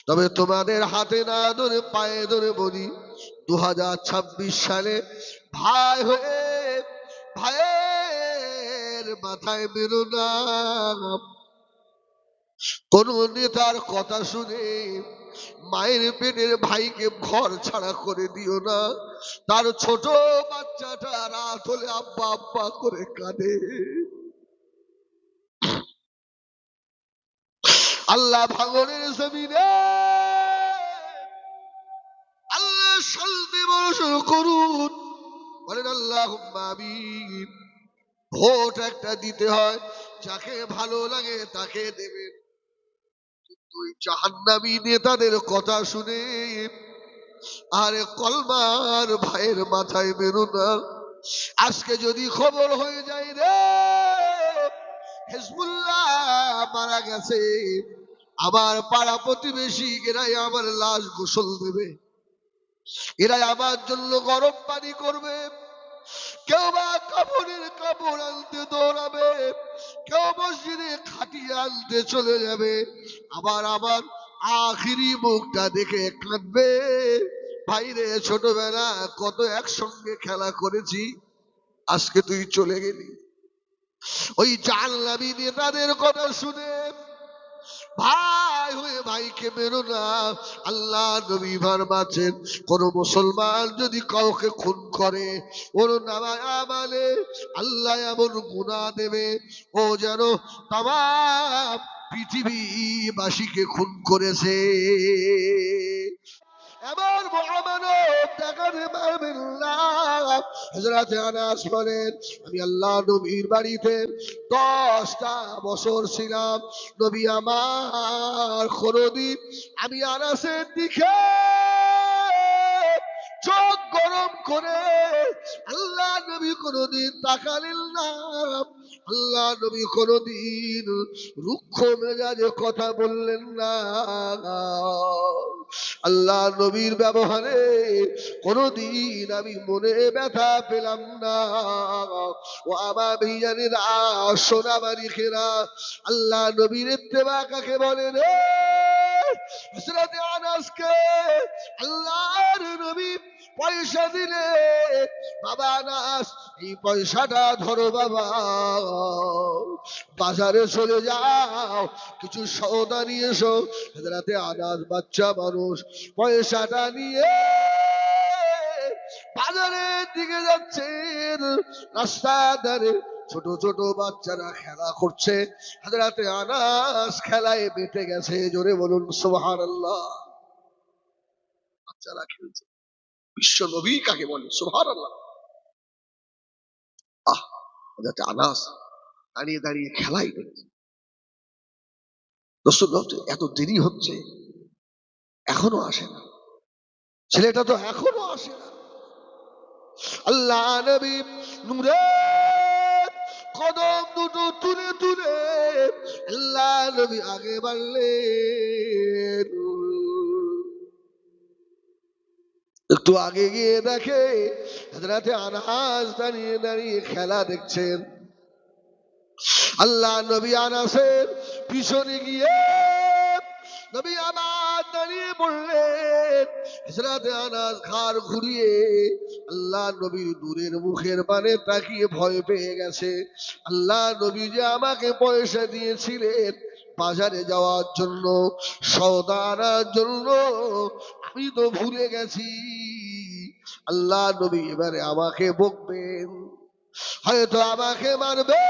তবে তোমাদের হাতে না ধরে পায়ে ধরে বলি, 2026 সালে ভাই হয়ে ভাইয়ের মাথায় মেরো না। কোন নেতার কথা শুনে মায়ের পেটের ভাইকে ঘর ছাড়া করে দিও না। তার ছোট বাচ্চাটা রাত হলে আব্বা আব্বা করে কাঁদে। আল্লাহ ভাঙনের জমিনে আল্লাহ শান্তি বর্ষণ করুন, বলেন আল্লাহুম্মা আমিন। ভোট একটা দিতে হয়, যাকে ভালো লাগে তাকে দেবেন, কিন্তু ওই জাহান্নামী নেতাদের কথা শুনে আরে কলমার ভাইয়ের মাথায় মেরো না। আজকে যদি খবর হয়ে যায় রে হিজবুল্লাহ মারা গেছে, আমার পাড়া প্রতিবেশী এরাই আমার লাশ গোসল দেবে, এরাই আমার জন্য গরম পানি করবে, কেউ বা কাপড়ের কাপড় আনতে দৌড়াবে, কেউ মসজিদে খাটিয়ে আনতে চলে যাবে, আবার আবার আখিরি মুখটা দেখে কাঁদবে। ভাইরে ছোটবেলা কত একসঙ্গে খেলা করেছি, আজকে তুই চলে গেলি। ওই জাহান্নামী নেতাদের কথা শুনে ভাই হয়ে ভাইকে মেরো না। আল্লাহ নবী ফরমাচ্ছেন, কোন মুসলমান যদি কাউকে খুন করে ওর নামায় আমালে আল্লাহ এমন গুনাহ দেবে ও যেন তামাম পৃথিবীবাসীকে খুন করেছে। এবার মহামানব দেখাতে পারবেন না। হযরতে আনাস বলেন, আমি আল্লাহ নবীর বাড়িতে 10টা বছর ছিলাম। নবী আমার কোনদিন আমি আনাসের দিকে চোখ গরম করে আল্লাহ নবী কোনদিন তাকালেন না। আল্লাহ নবী কোনদিন রুক্ষ মেজাজে কথা বললেন না। আল্লাহ নবীর ব্যবহারে কোনদিন আমি মনে ব্যথা পেলাম না। ও আমার ভাইজানেরা, সোনামারি খেরা, আল্লাহ নবীর ইত্তেবা কাকে বলে রে? হযরতে আনাসকে আল্লাহর নবী পয়সা দিলে, বাবা আনাস এই পয়সাটা ধরো বাবা, বাজারে চলে যাও কিছু সওদা নিয়ে এসো। হযরতে আনাস বাচ্চা মানুষ পয়সাটা নিয়ে বাজারের দিকে যাচ্ছেন। রাস্তার ধারে ছোট ছোট বাচ্চারা খেলা করছে, হযরতে আনাস খেলায় মেতে গেছে। জোরে বলুন সুবহানাল্লাহ। বাচ্চারা খেলছে, বিশ্ব নবী কাকে বলে, সুবহানাল্লাহ। হযরতে আনাস দাঁড়িয়ে দাঁড়িয়ে খেলাই দেখছে। রাসূলুল্লাহ এত দেরি হচ্ছে, এখনো আসে না, ছেলেটা তো এখনো আসে না। আল্লাহ নবী নূরের কদম দুটো তুলে তুলে আল্লাহ নবী আগে বাড়লেন। একটু আগে গিয়ে দেখে হযরতে আনাস দাঁড়িয়ে দাঁড়িয়ে খেলা দেখছেন। আল্লাহ নবী আনাসের পিছনে গিয়ে নবী আমার দাঁড়িয়ে বললেন। হযরতে আনাস ঘাড় ঘুরিয়ে আল্লাহ নবীর নূরের মুখের পানে তাকিয়ে ভয় পেয়ে গেছে। আল্লাহ নবী যে আমাকে পয়সা দিয়েছিলেন বাজারে যাওয়ার জন্য, সওদা আনার জন্য, আমি তো ভুলে গেছি। আল্লাহ নবী এবারে আমাকে বকবেন, হয়তো আমাকে মারবে।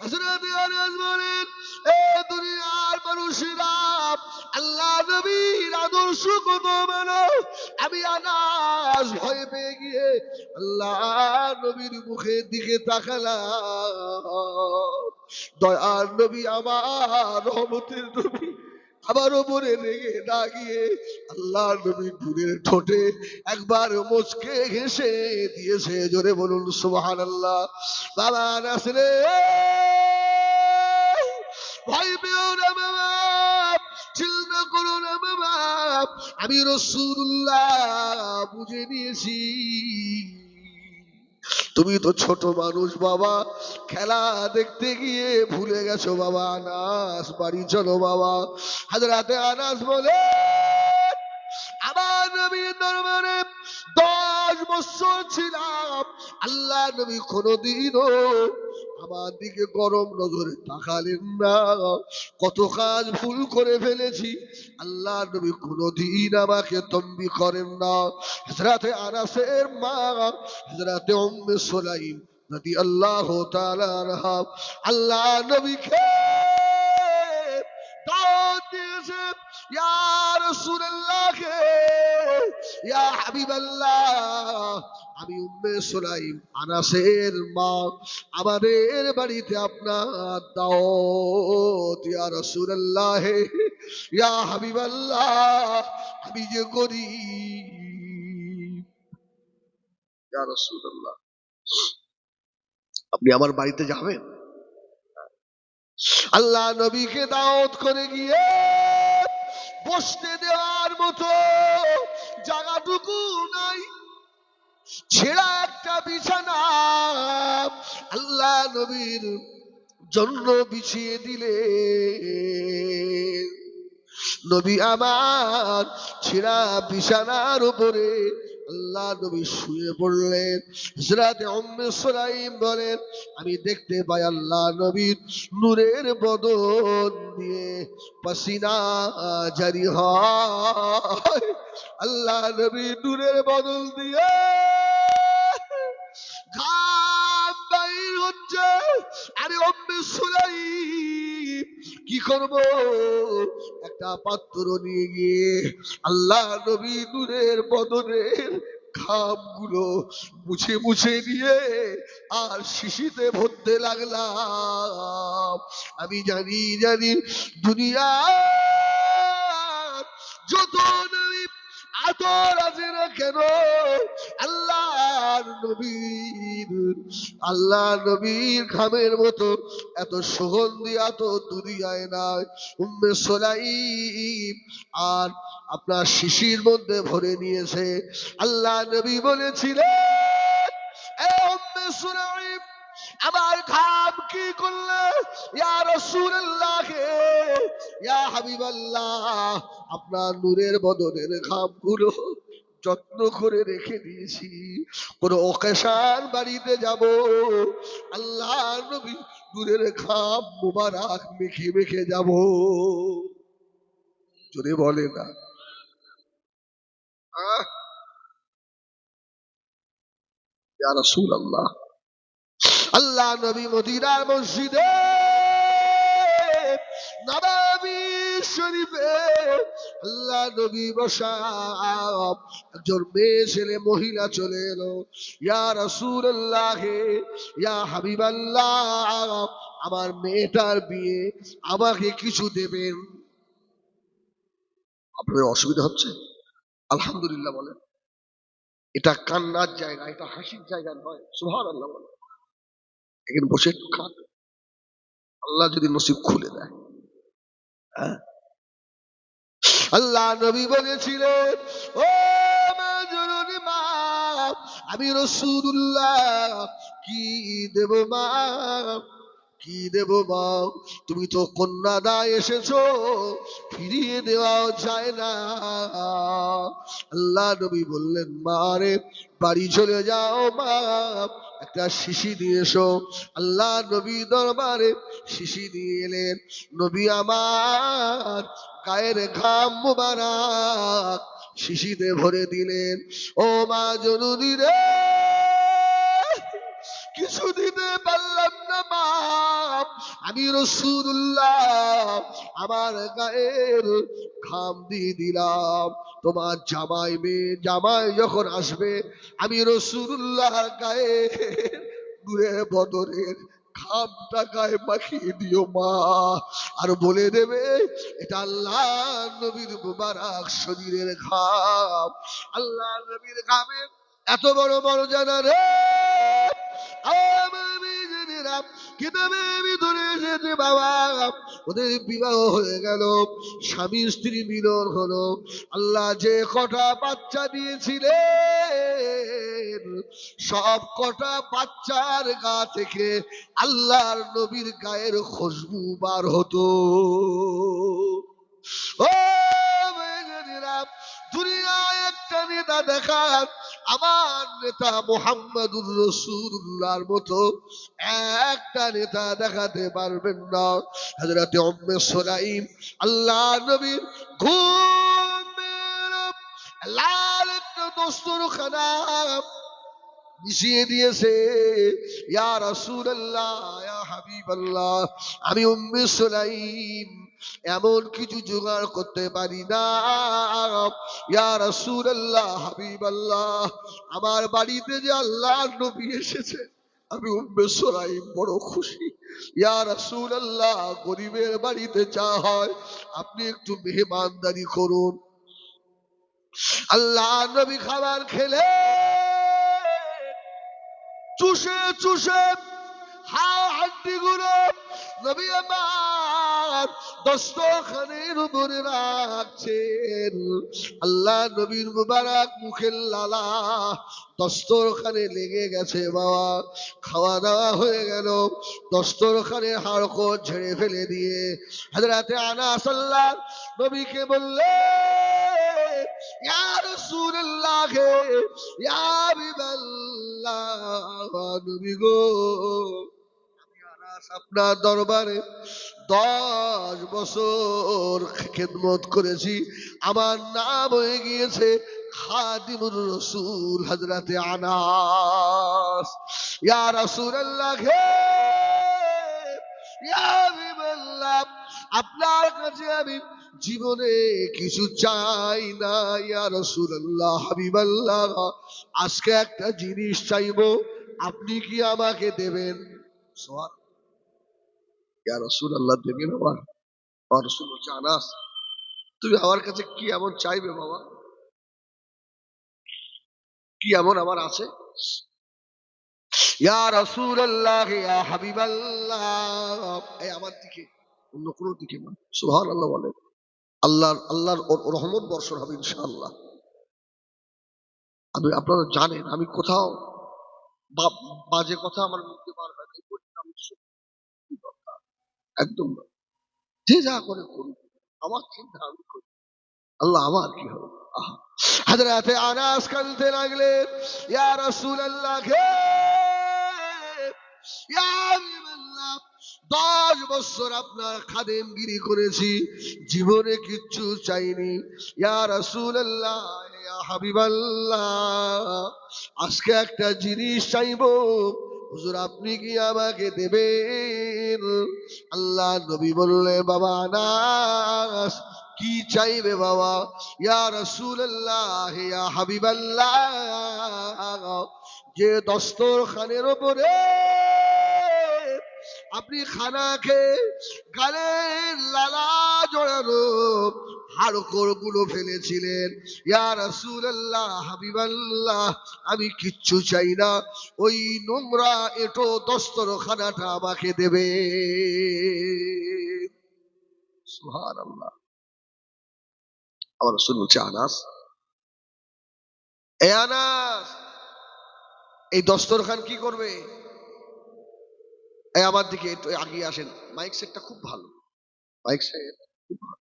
হযরতে আনাস বলেন, এ দুনিয়ার মানুষেরা আল্লাহ নবীর আদর্শ কত ভালো। আমি আনাস ভয় পেয়ে গিয়ে আল্লাহ নবীর মুখের দিকে তাকালাম। দয়ার নবী আমার, রহমতের নবী আমার উপরে রেগে না গিয়ে আল্লাহ নবী নূরের ঠোঁটে একবার মুচকে হেসে দিয়েছে। জোরে বলুন সুবহানাল্লাহ। বাবা আনাস রে, ভয় পেও না বাবা, চিন্তা করো না বাবা, আমি রাসূলুল্লাহ বুঝে নিয়েছি। তুমি তো ছোট মানুষ বাবা, খেলা দেখতে গিয়ে ভুলে গেছো বাবা। আনাস বাড়ি চলো বাবা। হযরতে আনাস বলে আমার নবীর দরবারে 10 বছর ছিলাম, আল্লাহ নবী কোনদিনও আমার দিকে গরম নজরে তাকালেন না। কত কাজ ভুল করে ফেলেছি, আল্লাহ নবী কোনদিন আমাকে তম্বি করেন না। হযরতে আনাসের মা হযরতে উম্মে সুলাইম রাদিয়াল্লাহু তাআলা আনহা আল্লাহ নবীকে দাওয়াত দিয়েছে, ইয়া রাসূলুল্লাহ, ইয়া হাবিবাল্লাহ, আমি উম্মে সুলাইম আনাসের মা, আমাদের বাড়িতে আপনার দাওয়াত। ইয়া রাসূলুল্লাহ, ইয়া হাবিবাল্লাহ, আমি যে গরীব, ইয়া রাসূলুল্লাহ, আপনি আমার বাড়িতে যাবেন? আল্লাহ নবীকে দাওয়াত করে গিয়ে বসতে দেওয়ার মতো জায়গাটুকু নাই, ছেঁড়া একটা বিছানা আল্লাহ নবীর জন্য বিছিয়ে দিলে। নবী আমার ছেঁড়া বিছানার উপরে আল্লাহ নবী শুয়ে পড়লেন। হযরতে উম্মে সুলাইম বলেন, আমি দেখতে পাই আল্লাহ নবীর নূরের বদন দিয়ে পাসিনা জারি হয়। আল্লাহ নবীর নূরের বদল দিয়ে ঘাম বাইর হচ্ছে। আরে উম্মে সুলাইম কি করব? একটা পাত্র নিয়ে গিয়ে আল্লাহ নবী নূরের বদনের ঘামগুলো মুছে মুছে দিয়ে আর শিশিতে ভরতে লাগলাম। আমি জানি দুনিয়া যত নবী আদর আছে না কেন, আল্লাহ নবীর ঘামের মতো এত সুগন্ধি এত দুনিয়ায় নাই। উম্মে সুলাইম আর আপনার শিশির মধ্যে ভরে নিয়েছে। আল্লাহ নবী বলেছিলেন, এ উম্মে সুলাইম, আমার ঘাম কি করলে? ইয়া রাসূলুল্লাহ, ইয়া হাবিবাল্লাহ, আপনার নূরের বদনের ঘামগুলো যত্ন করে রেখে দিয়েছি। কোন অকেশান বাড়িতে যাব, আল্লাহ নবী নূরের ঘাম মুবারক মেখে মেখে যাব। যদি বলে না ইয়া রাসূলুল্লাহ, আল্লাহ নবী মদিনার মসজিদে নববী শরীফে আল্লাহ নবী বসা, একজন মেয়ে ছেলে মহিলা চলে এলো। ইয়া রাসূলুল্লাহ, ইয়া হাবিবাল্লাহ, আমার মেয়েটার বিয়ে, আমাকে কিছু দেবেন। আপনাদের অসুবিধা হচ্ছে? আলহামদুলিল্লাহ বলেন। এটা কান্নার জায়গা, এটা হাসির জায়গা নয়। সুবহানাল্লাহ বলেন। এখানে বসে একটু খান, আল্লাহ যদি নসিব খুলে দেয়। আল্লাহ নবী বলেছিলেন, ও মা জননী মা, আমি রাসূলুল্লাহ কি দেব মা, কি দেব মা? তুমি তো কন্যাদায় এসেছো, ফিরিয়ে দেওয়া যায় না। আল্লাহ নবী বললেন, মা রে, বাড়ি চলে যাও মা, একটা শিশি দিয়ে এসো। আল্লাহ নবী দরবারে শিশি দিয়ে এলেন। নবী আমার গায়ের ঘাম মুবারক শিশিতে ভরে দিলেন। ও মা জননী রে, কিছু দিতে পারলাম না মা, আমি রাসূলুল্লাহ আমার গায়ের ঘাম দিয়ে দিলাম। তোমার জামাই যখন আসবে, আমি রাসূলুল্লাহর গায়ে নূরের বদনের ঘামটা গায়ে মাখিয়ে দিও মা, আর বলে দেবে এটা আল্লাহ নবীর মুবারক শরীরের ঘাম। আল্লাহ নবীর ঘামের এত বড় বড় জানা রে, কিভাবে আমি ধরে এসেছি বাবা। ওদের বিবাহ হয়ে গেল, স্বামী স্ত্রী মিলন হলো। আল্লাহ যে কটা বাচ্চা দিয়েছিলেন সব কটা বাচ্চার গা থেকে আল্লাহর নবীর গায়ের খুশবু বার হতো। ও মেয়েরা, দুনিয়ায় একটা নেতা দেখান, আমার নেতা মুহাম্মাদুর রাসূলুল্লাহর মতো একটা নেতা দেখাতে পারবেন না। হযরতে উম্মে সুলাইম আল্লাহ নবীর ঘুমের লাল একটা দস্তরখানা মিশিয়ে দিয়েছে। ইয়া রাসূলুল্লাহ, ইয়া হাবিবাল্লাহ, আমি উম্মে সুলাইম এমন কিছু জোগাড় করতে পারি না। ইয়া রাসূলুল্লাহ, হাবিবাল্লাহ, আমার বাড়িতে যে আল্লাহর নবী এসেছে, আমি উম্মে সুলাইম বড় খুশি। ইয়া রাসূলুল্লাহ, গরিবের বাড়িতে যা হয় আপনি একটু মেহমানদারি করুন। আল্লাহ নবী খাবার খেলে চুষে চুষে হাড্ডি গুলো নবী আমার দস্তরখানের উপরে রাখছেন। আল্লাহ নবীর মুবারক মুখের লালা দস্তরখানে লেগে গেছে। বাবা, খাওয়া দাওয়া হয়ে গেল, দস্তরখানের হাড়কোড় ঝেড়ে ফেলে দিয়ে হযরতে আনাস আল্লাহ নবীকে বললে, ইয়া রাসূলুল্লাহ, ইয়া হাবিবাল্লাহ, নবী গো, আপনার দরবারে 10 বছর খেদমত করেছি, আমার নাম হয়ে গিয়েছে খাদিমুর রাসূল হযরতে আনাস। ইয়া রাসূলুল্লাহ, ইয়া হাবিবাল্লাহ, আপনার কাছে আমি জীবনে কিছু চাই না। ইয়া রাসূলুল্লাহ, হাবিবাল্লাহ, আজকে একটা জিনিস চাইবো, আপনি কি আমাকে দেবেন? সুবহান। ইয়া রাসূলুল্লাহ, দেবেন? আমার রাসূল বলছে, আনাস, তুমি আমার কাছে কি এমন চাইবে বাবা? কি এমন আমার আছে? ইয়া রাসূলুল্লাহ, ইয়া হাবিবাল্লাহ, এই আমার দিকে, অন্য কোনো দিকে না। সুবহানাল্লাহ বলে। আল্লাহর রহমত বর্ষণ হবে ইনশাআল্লাহ। আপনারা জানেন আমি কোথাও বাজে কথা আমার মুখে বার হয় না, আমি সত্যি কথা, একদম না। যে যা করে করুন, আমার চিন্তা আমি করি, আল্লাহ আমার কি হবে। হযরতে আনাস কাঁদতে লাগলেন, ইয়া রাসূলুল্লাহ, ইয়া হাবিবাল্লাহ, 10 বছর আপনার খাদেমগিরি করেছি, জীবনে কিচ্ছু চাইনি। ইয়া রাসূলুল্লাহ, ইয়া হাবিবাল্লাহ, আজকে একটা জিনিস চাইবো, হুজুর আপনি কি আমাকে দেবেন? আল্লাহ নবী বললেন, বাবা আনাস, কি চাইবে বাবা? ইয়া রাসূলুল্লাহ, ইয়া হাবিবাল্লাহ, যে দস্তরখানের উপরে আপনি খানা খেয়ে গালের লালা জড়ানো হাড়কোড় গুলো ফেলেছিলেন, ইয়া রাসূলুল্লাহ, হাবিবাল্লাহ, আমি কিচ্ছু চাই না, ওই নোংরা এঁটো দস্তরখানাটা আমাকে দেবে। সুবহানাল্লাহ। আমার রাসূল বলছে, আনাস, এ আনাস, এই দস্তরখান কি করবে? এই আমার দিকে একটু আগিয়ে আসেন, মাইক সেটটা খুব ভালো, মাইক সেট খুব ভালো।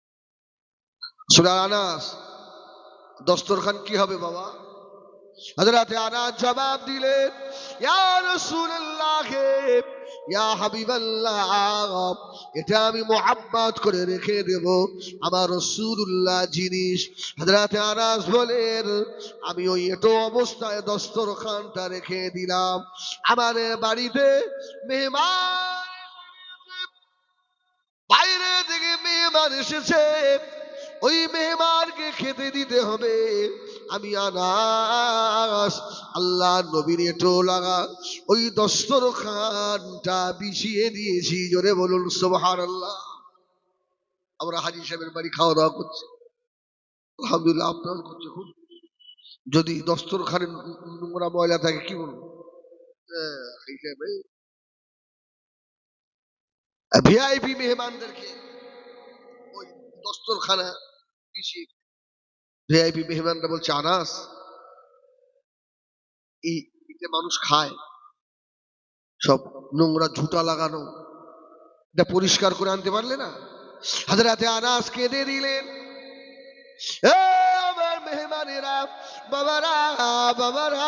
সুরা আনাস, দস্তরখান কি হবে বাবা? হযরতে আনাস জবাব দিলেন, ইয়া রাসূলুল্লাহ, ইয়া হাবিবাল্লাহ, এটা আমি মুহাব্বত করে রেখে দেব, আমার রাসূলুল্লাহ জিনিস। হযরতে আনাস বলেন, আমি ওই এটো অবস্থায় দস্তরখানটা রেখে দিলাম। আমার বাড়িতে মেহমান, বাইরে থেকে মেহমান এসেছে, ওই মেহমানকে খেতে দিতে হবে। আমি আনাস আল্লাহ নবীর এটো লাগা ওই দস্তরখানটা বিছিয়ে দিয়েছি। জোরে বলুন সুবহানাল্লাহ। আমরা হাজী সাহেবের বাড়ি খাওয়া দাওয়া করছি, আলহামদুলিল্লাহ, আপনার করছে খুব। যদি দস্তরখানে নোংরা ময়লা থাকে কি বলবো, ভিআইপি মেহমানদেরকে ওই দস্তরখানা বিছিয়ে, ভিআইপি মেহমানরা বলছে, আনাস এই ইটে মানুষ খায়, সব নোংরা ঝুটা লাগানো, এটা পরিষ্কার করে আনতে পারলে না? হযরতে আনাস কেঁদে দিলেন, এ আমার মেহমানেরা, বাবারা বাবারা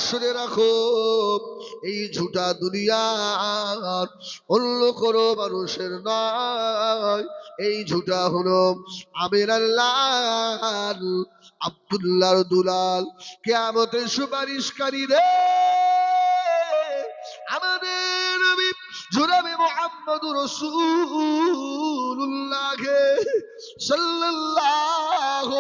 শুনে রাখো, এই ঝুটা দুনিয়ার অন্য কোনো মানুষের নয়, এই ঝুটা হলো আমির আল্লাহ আব্দুল্লাহর দুলাল, কিয়ামতের সুপারিশকারী রে আমাদের নবী জনাবে মুহাম্মদুর রাসূলুল্লাহ সাল্লাল্লাহু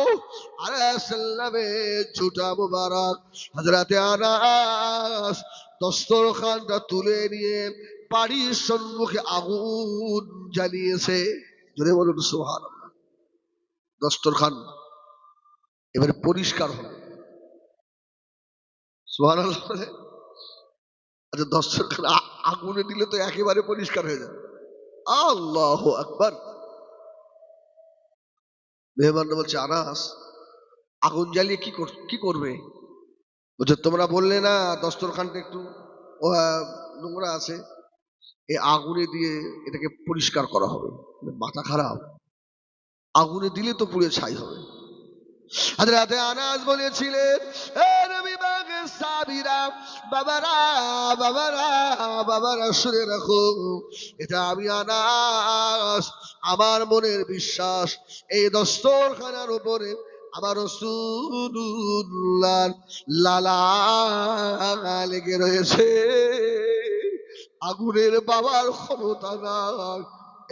আলাইহি ওয়াসাল্লামের ঝুটা মুবারক হযরতে আনাস দস্তরখানটা তুলে নিয়ে বাড়ির সম্মুখে আগুন জ্বালিয়েছে। জোরে বলুন সুবহানাল্লাহ। দস্তরখান এবারে পরিষ্কার হবে, সুবহানাল্লাহ। আচ্ছা, দস্তরখান আগুনে দিলে তো একেবারে পরিষ্কার হয়ে যাবে। আল্লাহু আকবার। মেহমানরা বলছে, আনাস আগুন জ্বালিয়ে কি করবে? বলছে, তোমরা বললে না দস্তরখানটা একটু নোংরা আছে, এই আগুনে দিয়ে এটাকে পরিষ্কার করা হবে। মাথা খারাপ, আগুনে দিলে তো পুড়ে ছাই হবে। হযরতে আনাস বলেছিলেন, এ নবী পাকের সাহাবীরা, বাবারা বাবারা বাবারা শুনে রাখো, এটা আমি আনাস, আমার মনের বিশ্বাস এই দস্তরখানার উপরে আমার রাসূলুল্লাহর লালা লেগে রয়েছে। আগুনের বাবার ক্ষমতা নাই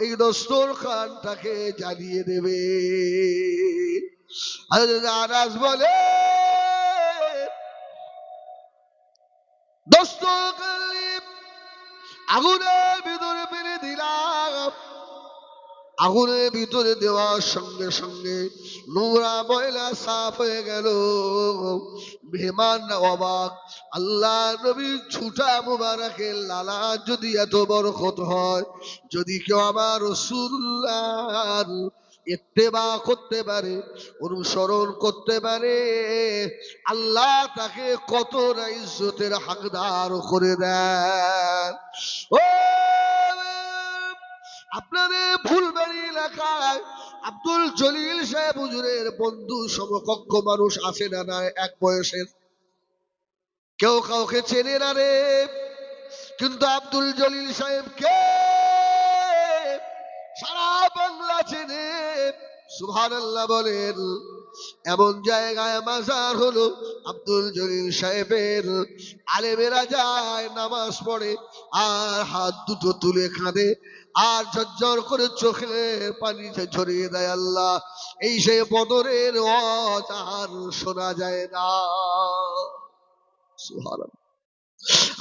এই দস্তরখানটাকে জ্বালিয়ে দেবে। আনাস বলে, দস্তরখান আগুনের ভিতরে ফেলে দিলাম, আগুনের ভিতরে দেওয়ার সঙ্গে সঙ্গে নোংরা ময়লা সাফ হয়ে গেল। মেহমান অবাক, আল্লাহ নবীর ঝুটা মুবারকের লালা যদি এত বরকত হয়, যদি কেউ আমার রাসূলুল্লাহর ইত্তেবা করতে পারে, অনুসরণ করতে পারে, আল্লাহ তাকে কতটা ইজ্জতের হকদার করে দেন। ও আপনাদের ফুলবাড়ি এলাকায় আব্দুল জলিল সাহেব হুজুরের বন্ধু সমকক্ষ মানুষ আছে না না? এক বয়সের, কেউ কাউকে চেনে না রে, কিন্তু আব্দুল জলিল সাহেব কে সারা বাংলা চেনে। সুবহানাল্লাহ বলেন। এমন জায়গায় মাজার হলো আব্দুল জলিল সাহেবের, আলেমেরা যায় নামাজ পড়ে আর হাত দুটো তুলে কাঁদে আর ঝরঝর করে চোখে পানি ঝরিয়ে দেয়। আল্লাহ, এই সেই বদরের ওয়াজ আর শোনা যায় না। সুবহানাল্লাহ।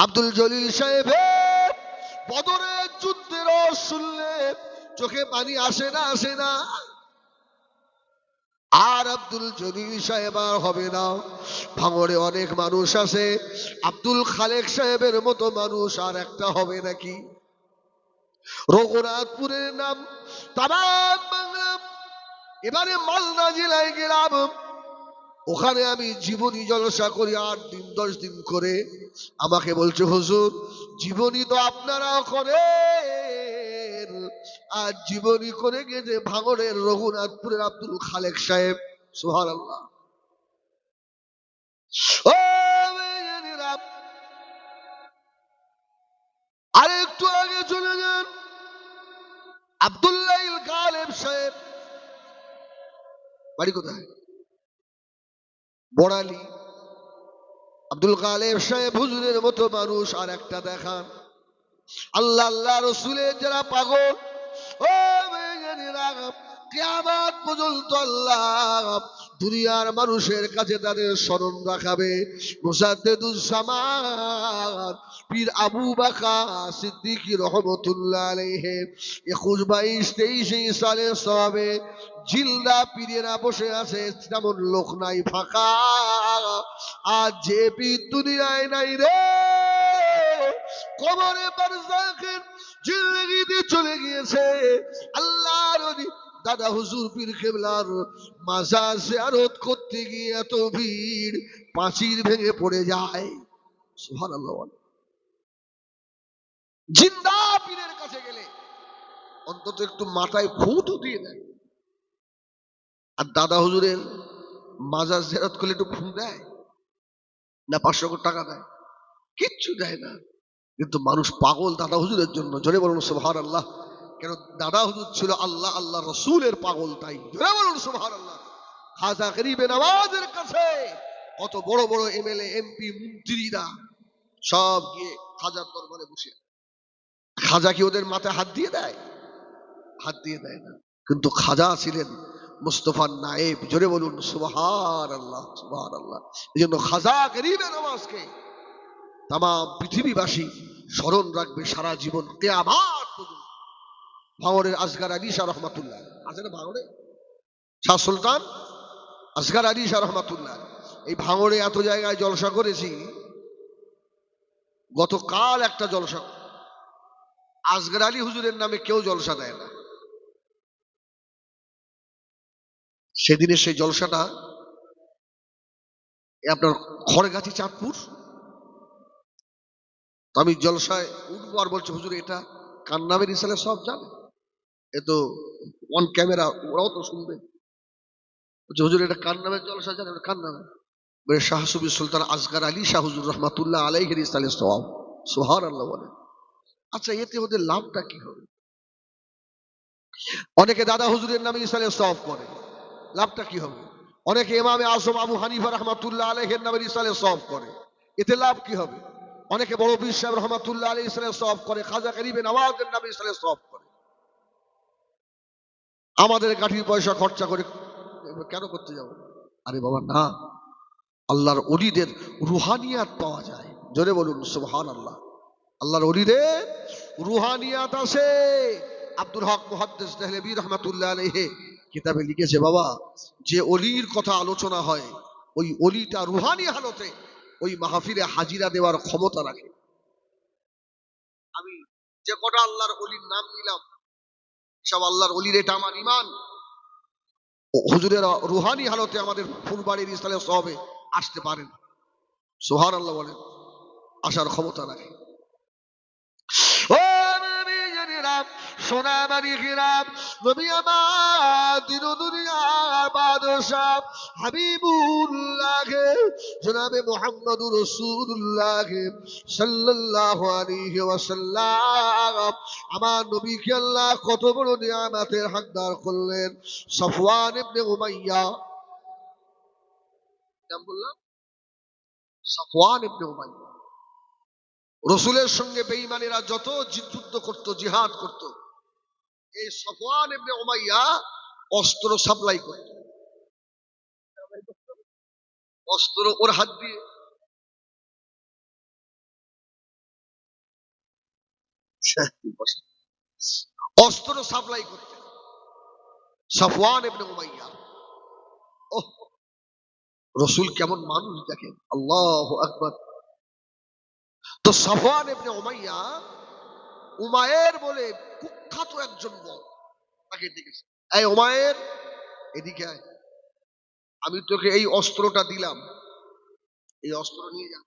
আব্দুল জলিল সাহেবের বদরের যুদ্ধের ওয়াজ শুনলে চোখে পানি আসে না? আসে না? আর আব্দুল জলিল সাহেব আর হবে না। ভাঙড়ে অনেক মানুষ আছে, আব্দুল খালেক সাহেবের মতো মানুষ আর একটা হবে নাকি? রঘুনাথপুরের নাম তামাম বাংলা। এবারে মালদা জেলায় গেলাম, ওখানে আমি জীবনী জলসা করি 8 দিন 10 দিন করে। আমাকে বলছে, হুজুর জীবনী তো আপনারাও করেন, আর জীবনী করে গেছে ভাঙড়ের রঘুনাথপুরের আব্দুল খালেক সাহেব। সুবহানাল্লাহ। ও আর একটু আগে চলে যান, আব্দুল্লাহ গালেব সাহেব বাড়ি কোথায়? বড়ালি। আব্দুল গালেব সাহেব হুজুরের মতো মানুষ আর একটা দেখান। আল্লাহ আল্লাহ রসুলের যারা পাগল, ও কিয়ামত পর্যন্ত আল্লাহ দুনিয়ার মানুষের কাছে তাদের স্মরণ রাখাবে। মুজাদ্দিদুজ্জামান পীর আবু বকর সিদ্দিক রহমাতুল্লাহ আলাইহি 21, 22, 23 সালের সওয়াবে জিলদা পীরেরা বসে আছে, তেমন লোক নাই, ফাঁকা। আর যে পীর দুনিয়ায় নাই রে, কবরে বারজাখের জিন্দেগিতে চলে গিয়েছে। আল্লাহর দাদা হুজুর পীর কেবলার মাজার জিয়ারত করতে গিয়ে এত ভিড়, পাঁচির ভেঙে পড়ে যায়। সুবহানাল্লাহ বলেন। জিন্দা পীরের কাছে গেলে অন্তত একটু মাথায় ফুটও দিয়ে দেয়। আর দাদা হুজুরের মাজার জিয়ারত করলে একটু ফু দেয় না 500 টাকা দেয়? কিচ্ছু দেয় না। কিন্তু মানুষ পাগল দাদা হুজুরের জন্য। জোরে বলুন সুবহানাল্লাহ। কেন? দাদা হুজুর ছিল আল্লাহ আল্লাহ রসুলের পাগল, তাই। জোরে বলুন সুবহানাল্লাহ। খাজা গরিবে নওয়াজের কাছে কত বড় বড় এমএলএ এমপি মন্ত্রীরা সব গিয়ে খাজার দরবারে বসে। খাজা কি ওদের মাথায় হাত দিয়ে দেয়? হাত দিয়ে দেয় না। কিন্তু খাজা ছিলেন মুস্তফার নায়েব। জোরে বলুন সুবহানাল্লাহ সুবহানাল্লাহ। এই জন্য খাজা গরিবে নওয়াজকে তাম পৃথিবীবাসী স্মরণ রাখবে সারা জীবন কিয়ামত পর্যন্ত। ভাঙড়ের আসগার আলী শাহ রহমাতুল্লাহ আছে না? ভাঙড়ে শাহ সুলতান আসগার আলী শাহ রহমাতুল্লাহ। এই ভাঙড়ে এত জায়গায় জলসা করেছি। গতকাল একটা জলসা, আসগার আলী হুজুরের নামে কেউ জলসা দেয় না। সেদিনের সেই জলসাটা আপনার খড়গাছি চাঁদপুর। তো আমি জলসায় উঠবো আর বলছে হুজুর এটা কার নামের ইসালে সব জানে, এ তো অন ক্যামেরা, ওরাও তো শুনবে। বলছে হুজুর এটা কার নামের জলসা জানে? কার নামে? বলে শাহ সুবি সুলতান আসগার আলী শাহ হুজুর রহমাতুল্লাহ আলাইহির ইসালে সওয়াব। সুবহানাল্লাহ বলে। আচ্ছা এতে ওদের লাভটা কি হবে? অনেকে দাদা হুজুরের নামে ইসালে সওয়াব করে, লাভটা কি হবে? অনেকে ইমামে আজম আবু হানিফা রহমাতুল্লাহ আলাইহির নামে ইসালে সওয়াব করে, এতে লাভ কি হবে? অনেকে বড় পীর সাহেব রহমাতুল্লাহ আলাইহির ইসালে সওয়াব করে, খাজা গরিবে নওয়াজের নামে ইসালে সওয়াব করে। আমাদের গাঠির পয়সা খরচা করে কেন করতে যাবো? আরে বাবা না, আল্লাহর ওলিদের রুহানিয়াত পাওয়া যায়। জোরে বলুন সুবহানাল্লাহ। আল্লাহর ওলিদের রুহানিয়াত আছে। আব্দুল হক মুহাদ্দিস দেহলভী রহমাতুল্লাহ আলাইহি কিতাবে লিখেছে, বাবা যে ওলির কথা আলোচনা হয় ওই ওলিটা রুহানি হালতে ওই মাহফিলে হাজিরা দেওয়ার ক্ষমতা রাখে। আমি যে কটা আল্লাহর ওলির নাম নিলাম সব আল্লাহর ওলির, এটা আমার ঈমান। হুজুরের রুহানি হালতে আমাদের ফুলবাড়ির ইসলামে সবে আসতে পারেন। সুবহানাল্লাহ বলেন। আসার ক্ষমতা রাখে। ও নবী জানেরা, সোনামারি গিরাম, নবী আমার দিন দুনিয়ার বাদশা হাবিবুল্লাহ জনাবে মুহাম্মদুর রাসূলুল্লাহ সাল্লাল্লাহু আলাইহি ওয়াসাল্লাম, আমার নবীকে আল্লাহ কত বড় নিয়ামতের হকদার করলেন। সফওয়ান ইবনে উমাইয়া, নাম বললাম সফওয়ান ইবনে উমাইয়া, রসুলের সঙ্গে বেঈমানেরা যত যুদ্ধ করত, জিহাদ করত, এই সফওয়ান ইবনে উমাইয়া অস্ত্র সাপ্লাই করত। অস্ত্র ওর হাত দিয়ে। অস্ত্র সাপ্লাই করত সফওয়ান ইবনে উমাইয়া। ওহ, রসুল কেমন মানুষ দেখেন, আল্লাহু আকবার। তো সফওয়ান ইবনে উমাইয়া, উমায়ের বলে কুখ্যাত একজন বল, তাকে ডেকেছে, এই উমায়ের এদিকে আয়, আমি তোকে এই অস্ত্রটা দিলাম, এই অস্ত্র নিয়ে যা,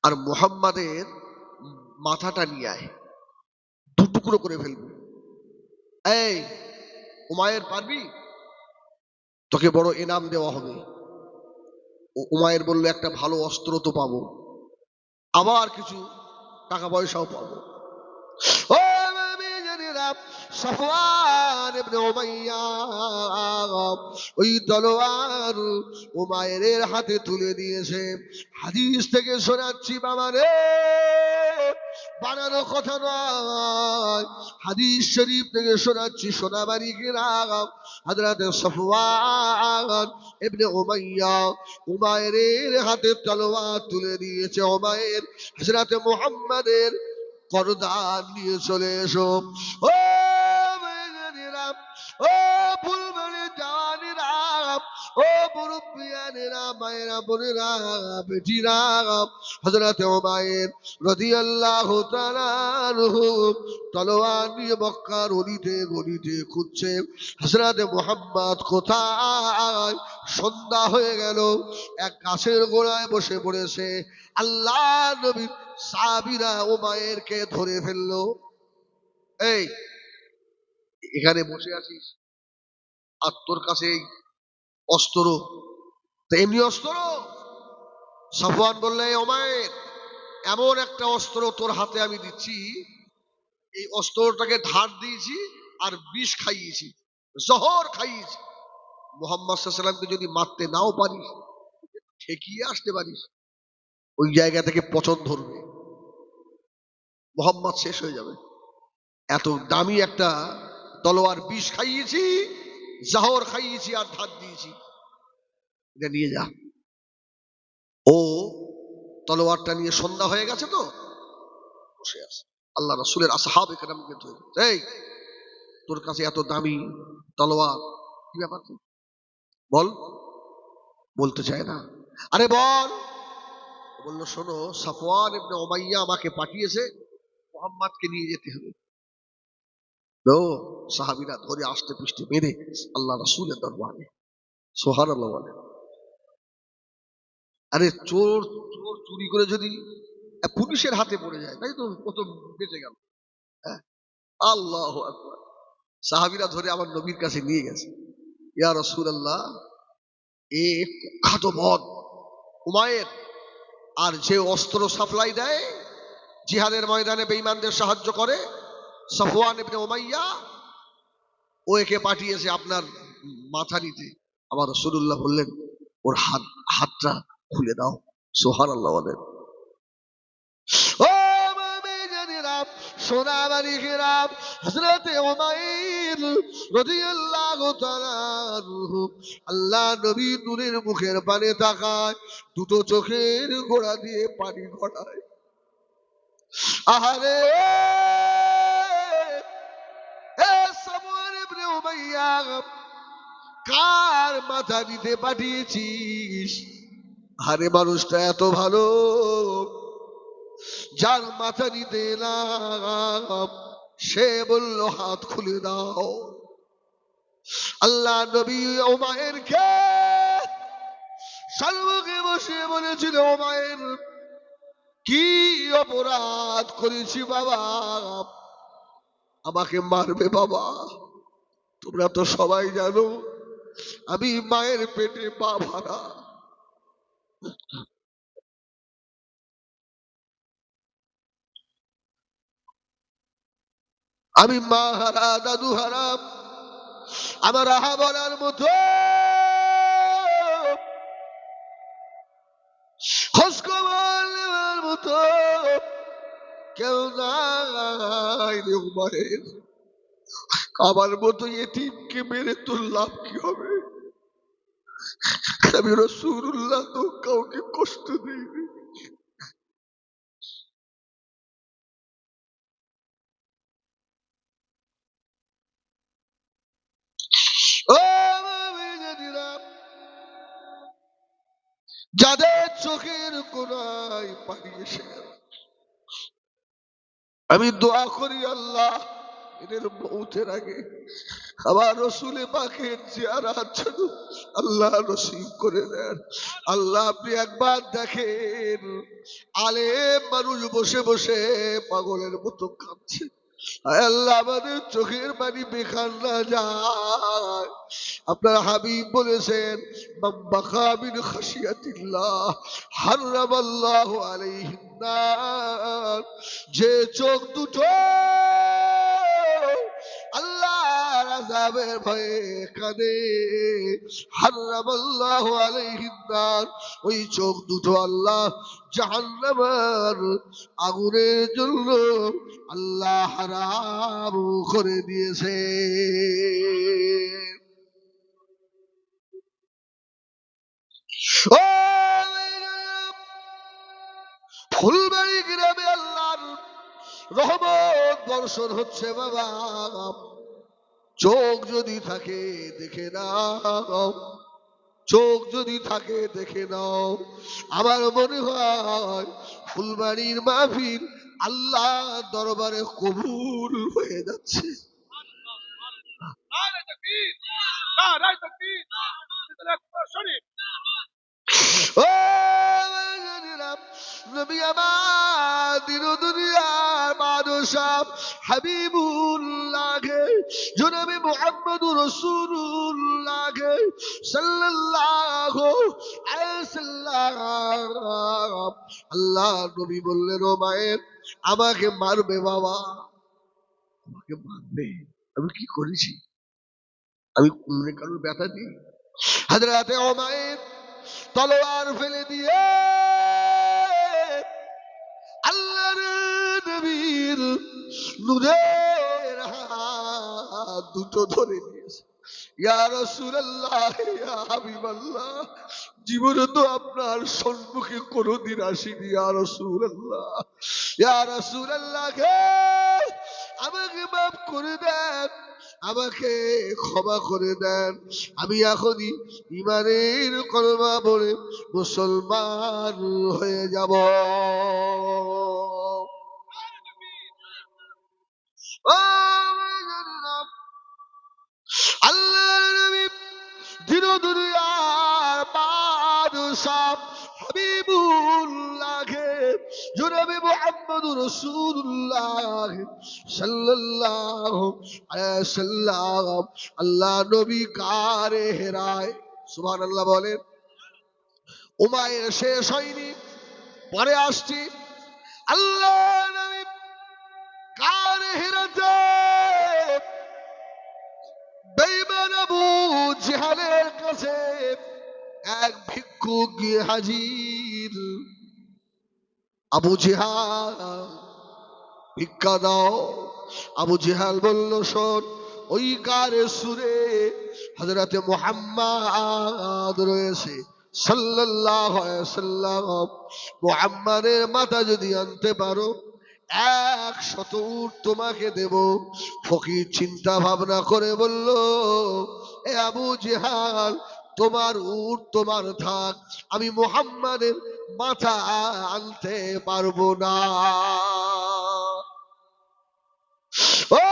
আর মুহাম্মাদের মাথাটা নিয়ে আয়, দু টুকরো করে ফেলবো। এই উমায়ের পারবি? তোকে বড় ইনাম দেওয়া হবে। উমায়ের বলল একটা ভালো অস্ত্র তো পাবো, আবার কিছু টাকা পয়সাও পাবো। ও সফওয়ান ইবনে উমাইয়া ওই তলোয়ার উমায়ের হাতে তুলে দিয়েছে। হাদিস থেকে শোনাচ্ছি বাবা রে, বানানো কথা নয়, হাদিস শরীফ থেকে শোনাচ্ছি। সোনাবাড়ি গ্রাম হযরত সফওয়ান ইবনে উমাইয়া উমায়ের হাতে তলোয়ার তুলে দিয়েছে। উমায়ের হযরত মুহাম্মাদের করদান নিয়ে চলে এসো। ও মেয়েরা, ও ফুলবাড়ি জানিরা, ও বুড়ো মুরব্বিয়ানেরা, মায়েরা, বোনেরা, বেটিরা, হযরত উমাইর রাদিয়াল্লাহু তাআলা আনহু তলোয়ার নিয়ে মক্কার অলিতে গলিতে খুঁজছে হযরত মুহাম্মদ কোথায়। সন্ধ্যা হয়ে গেল, এক গাছের গোড়ায় বসে পড়েছে। আল্লাহ নবীর সাহাবীরা উমাইরকে ধরে ফেললো। এই এখানে বসে আছিস আর তোর কাছে এই অস্ত্র, তো এমনি অস্ত্র? সাফওয়ান বললে, উমাইর, এমন একটা অস্ত্র তোর হাতে আমি দিচ্ছি, এই অস্ত্রটাকে ধার দিয়েছি আর বিষ খাইয়েছি, জহর খাইয়েছি। মুহাম্মদ সাল্লাল্লাহু আলাইহি ওয়াসাল্লামকে যদি মারতে নাও পারিস, ঠেকিয়ে আসতে পারিস, ওই জায়গা থেকে পচন ধরবে, মুহাম্মদ শেষ হয়ে যাবে। এত দামি একটা তলোয়ার, বিষ খাইয়েছি, জহর খাইয়েছি আর ধার দিয়েছি, এটা নিয়ে যা। ও তলোয়ারটা নিয়ে সন্ধ্যা হয়ে গেছে তো বসে আছে। আল্লাহ রাসূলের আসহাবে কেরামকে ধরে, এই তোর কাছে এত দামি তলোয়ার, কি ব্যাপার বল? বলতে চায় না। আরে বল। বললো, শোনো, সাফওয়ান ইবনে উমাইয়া আমাকে পাঠিয়েছে, মুহাম্মদকে নিয়ে যেতে হবে। ও সাহাবীরা ধরে আষ্টে পৃষ্ঠে বেঁধে আল্লাহ রাসূলের দরবারে। সুবহানাল্লাহ বলে। আরে চোর চোর চুরি করে যদি পুলিশের হাতে পড়ে যায়, তাই তো কত বেঁচে গেল। হ্যাঁ, আল্লাহু আকবার। সাহাবীরা ধরে আমার নবীর কাছে নিয়ে গেছে। ইয়া রাসূলুল্লাহ, এ কুখ্যাত বদ উমাইর, আর যে অস্ত্র সাপ্লাই দেয়, জিহাদের ময়দানে বেঈমানদের সাহায্য করে, সাফওয়ান ইবনে উমাইয়া, ও একে পাঠিয়েছে আপনার মাথা নিতে। আমার রাসূলুল্লাহ বললেন, ওর হাতটা খুলে দাও। সুবহানাল্লাহ বলেন। ও মুমিনেরা, সোনামানিকেরা, হযরত উমাইর রাদিয়াল্লাহু তাআলা আনহু আল্লাহ নবী নূরের মুখের পানে তাকায়, দুটো চোখের গোড়া দিয়ে পানি গড়ায়। আহারে, এ সাফওয়ান ইবনে উমাইয়া, কার মাথা দিতে পাঠিয়েছিস? আরে মানুষটা এত ভালো, যার মাথা নিতে এলাম সে বলল হাত খুলে দাও। আল্লাহ নবী উমাইরকে সম্মুখে বসে বলেছিল, উমাইর, কি অপরাধ করেছি বাবা? আমাকে মারবে বাবা? তোমরা তো সবাই জানো আমি মায়ের পেটে পা ভরা, আমি মা হারা, দাদু হারা, আমার আহা বলার মতো, খোঁজখবর নেওয়ার মতো কেউ নাই রে উমাইর। আমার মতো এতিমকে মেরে তোর লাভ কি হবে? আমি রাসূলুল্লাহ তো কাউকে কষ্ট দিইনি। ও মুমিনেরা, যাদের চোখের কোণায় পানি এসে গেল, আমি দোয়া করি আল্লাহ এদের মৌতের আগে আমার রাসূলে পাকের জিয়ারত যেন আল্লাহ নসিব করে দেন। আল্লাহ আপনি একবার দেখেন, আলেম মানুষ বসে বসে পাগলের মতো কাঁদছে। আয় আল্লাহ, আমাদের চোখের পানি বেকার না যায়। আপনার হাবিব বলেছেন, মান বাকা মিন খাশিয়াতিল্লাহ হারামাল্লাহু আলাইহিন নার। যে চোখ দুটো আল্লাহর আযাবের ভয়ে কাঁদে, হারামাল্লাহু আলাইহিন নার, ওই চোখ দুটো আল্লাহ জাহান্নামের আগুনের জন্য আল্লাহ হারাম করে দিয়েছে। ও ফুলবাড়ি গ্রামে আল্লাহর রহমত বর্ষণ হচ্ছে বাবা। চোখ যদি থাকে দেখে নাও, চোখ যদি থাকে দেখে নাও। আমার মনে হয় ফুলবাড়ির মাহফিল আল্লাহ দরবারে কবুল হয়ে যাচ্ছে। ও নবী আমার দিন দুনিয়ার বাদশাহ হাবিবুল্লাহকে জনাবে মুহাম্মদুর রাসূলুল্লাহকে সাল্লাল্লাহু আলাইহি সাল্লাম আল্লাহ নবী বললেন, ও মায়ের আমাকে মারবে বাবা, আমাকে মারবে, আমি কি করেছি? আমি কোনে কারোর ব্যথা দিই? হযরতে ওমায়ের তলোয়ার ফেলে দিয়ে আল্লাহর নবীর নূরের হাত দুটো ধরে নিয়েছে। ইয়া রাসূলুল্লাহ, ইয়া হাবিবাল্লাহ, জীবনে তো আপনার সম্মুখে কোনোদিন আসিনি। ইয়া রাসূলুল্লাহ, ইয়া রাসূলুল্লাহ, আমাকে মাফ করে দেন, আমাকে ক্ষমা করে দেন, আমি এখনই ইমানের কলমা বলে মুসলমান হয়ে যাব। আল্লাহ নবী দিন দুনিয়ার বাদশাহ হাবিবুল্লাহকে জনাবে মুহাম্মদুর রাসূলুল্লাহ সাল্লাল্লাহু আলাইহি সাল্লাম আল্লাহ নবী গারে হেরায়, সুবহানাল্লাহ বলেন, উমায়ের শেষ হয়নি, পরে আসছি। আল্লাহ নবী গারে হেরাতে বেঈমান আবু জেহেলের কাছে এক ভিক্ষুক গিয়ে হাজির। আবু জেহেল, ভিক্ষা দাও। আবু জেহেল বলল, শোন, ওই গারে সুরে হযরতে মুহাম্মদ রয়েছে সাল্লাল্লাহু আলাইহি সাল্লাম, মুহাম্মাদের মাথা যদি আনতে পারো 100 উট তোমাকে দেব। ফকির চিন্তা ভাবনা করে বলল, এ আবু জেহেল, তোমার উট তোমার থাক, আমি মুহাম্মাদের মাথা আনতে পারবো না। ও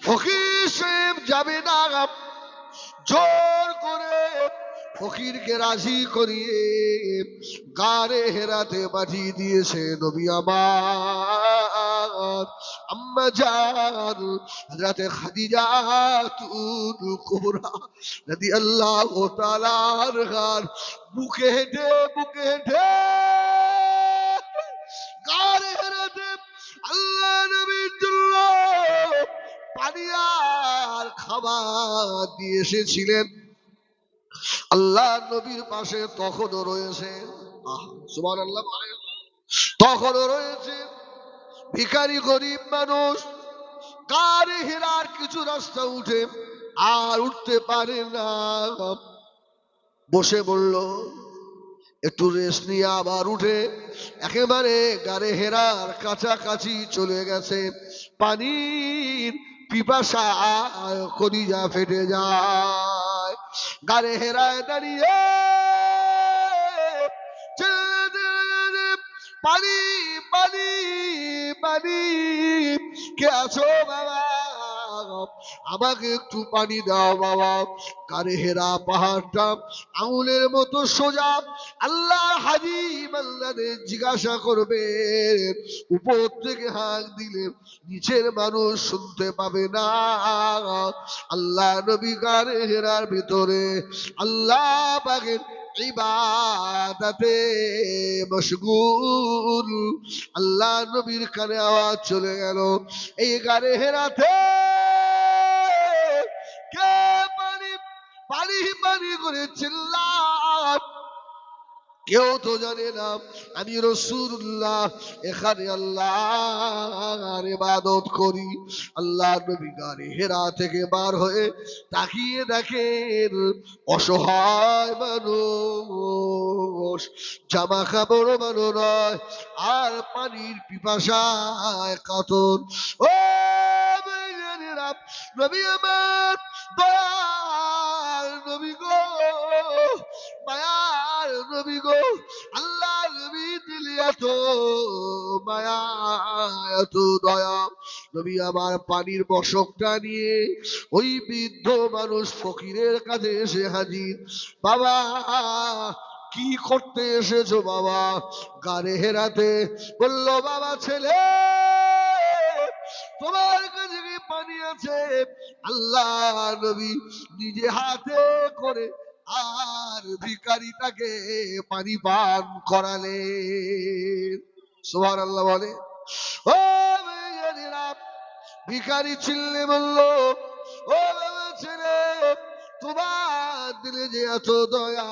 ফকির সাহেব যাবে না, জোর করে ফকিরকে রাজি করিয়ে গারে হেরাতে পাঠিয়ে দিয়েছে নবী আমার আম্মা জান হযরতে খাদিজাতুল কুবরা রাদিয়াল্লাহু তাআলা আনহার বুকে হেঁটে গারে হেরাতে আল্লাহ নবীর জন্য পানি আর খাবার দিয়ে এসেছিলেন। আল্লাহ নবীর পাশে তখনও রয়েছে, সুবহানাল্লাহ, তখনও রয়েছে ভিখারি গরিব মানুষ, গারে হেরার কিছু রাস্তা উঠে আর উঠতে পারে না, বসে বলল, একটু রেস্ট নিয়ে আবার উঠে একেবারে গারে হেরার কাছাকাছি চলে গেছে। পানির পিপাসা কলিজা ফেটে যায়। গারে হেরায় দাঁড়িয়ে পানি পানি পানি, কে আছো বাবা, আমাকে একটু পানি দাও বাবা। গারে হেরা পাহাড়টা আঙুলের মতো সোজা। আল্লাহ হাবিব আল্লাহকে জিজ্ঞাসা করবে, উপর থেকে হাঁক দিলে নিচের মানুষ শুনতে পাবে না। আল্লাহ নবী গারে হেরার ভিতরে আল্লাহ পাকের ইবাদতে মশগুল। আল্লাহ নবীর কানে আওয়াজ চলে গেল, এই গারে হেরাতে কে পানি পানি পানি করে চিল্লায়? কেউ তো জানে না আমি রাসূলুল্লাহ এখানে আল্লাহর ইবাদত করি। আল্লাহ নবী গারে হেরা থেকে বার হয়ে তাকিয়ে দেখেন অসহায় মানুষ, জামা কাপড় বানো নয়, আর পানির পিপাসায় কাতর। ও নবী আমার দয়া এত দয়া। নবী আমার পানির মশকটা নিয়ে ওই বৃদ্ধ মানুষ ফকিরের কাছে এসে হাজির। বাবা কি করতে এসেছো বাবা? গাড়ে হেরাতে। বলল বাবা ছেলে তোমার কাছে কি পানি আছে? আল্লাহ নবী নিজে হাতে করে আর ভিখারিটাকে পানি পান করালেন। সুবহানাল্লাহ বলে। ও মেয়েরা, ভিখারি চিল্লে বলল ও বাবা ছেলে তোমার দিলে যে এত দয়া,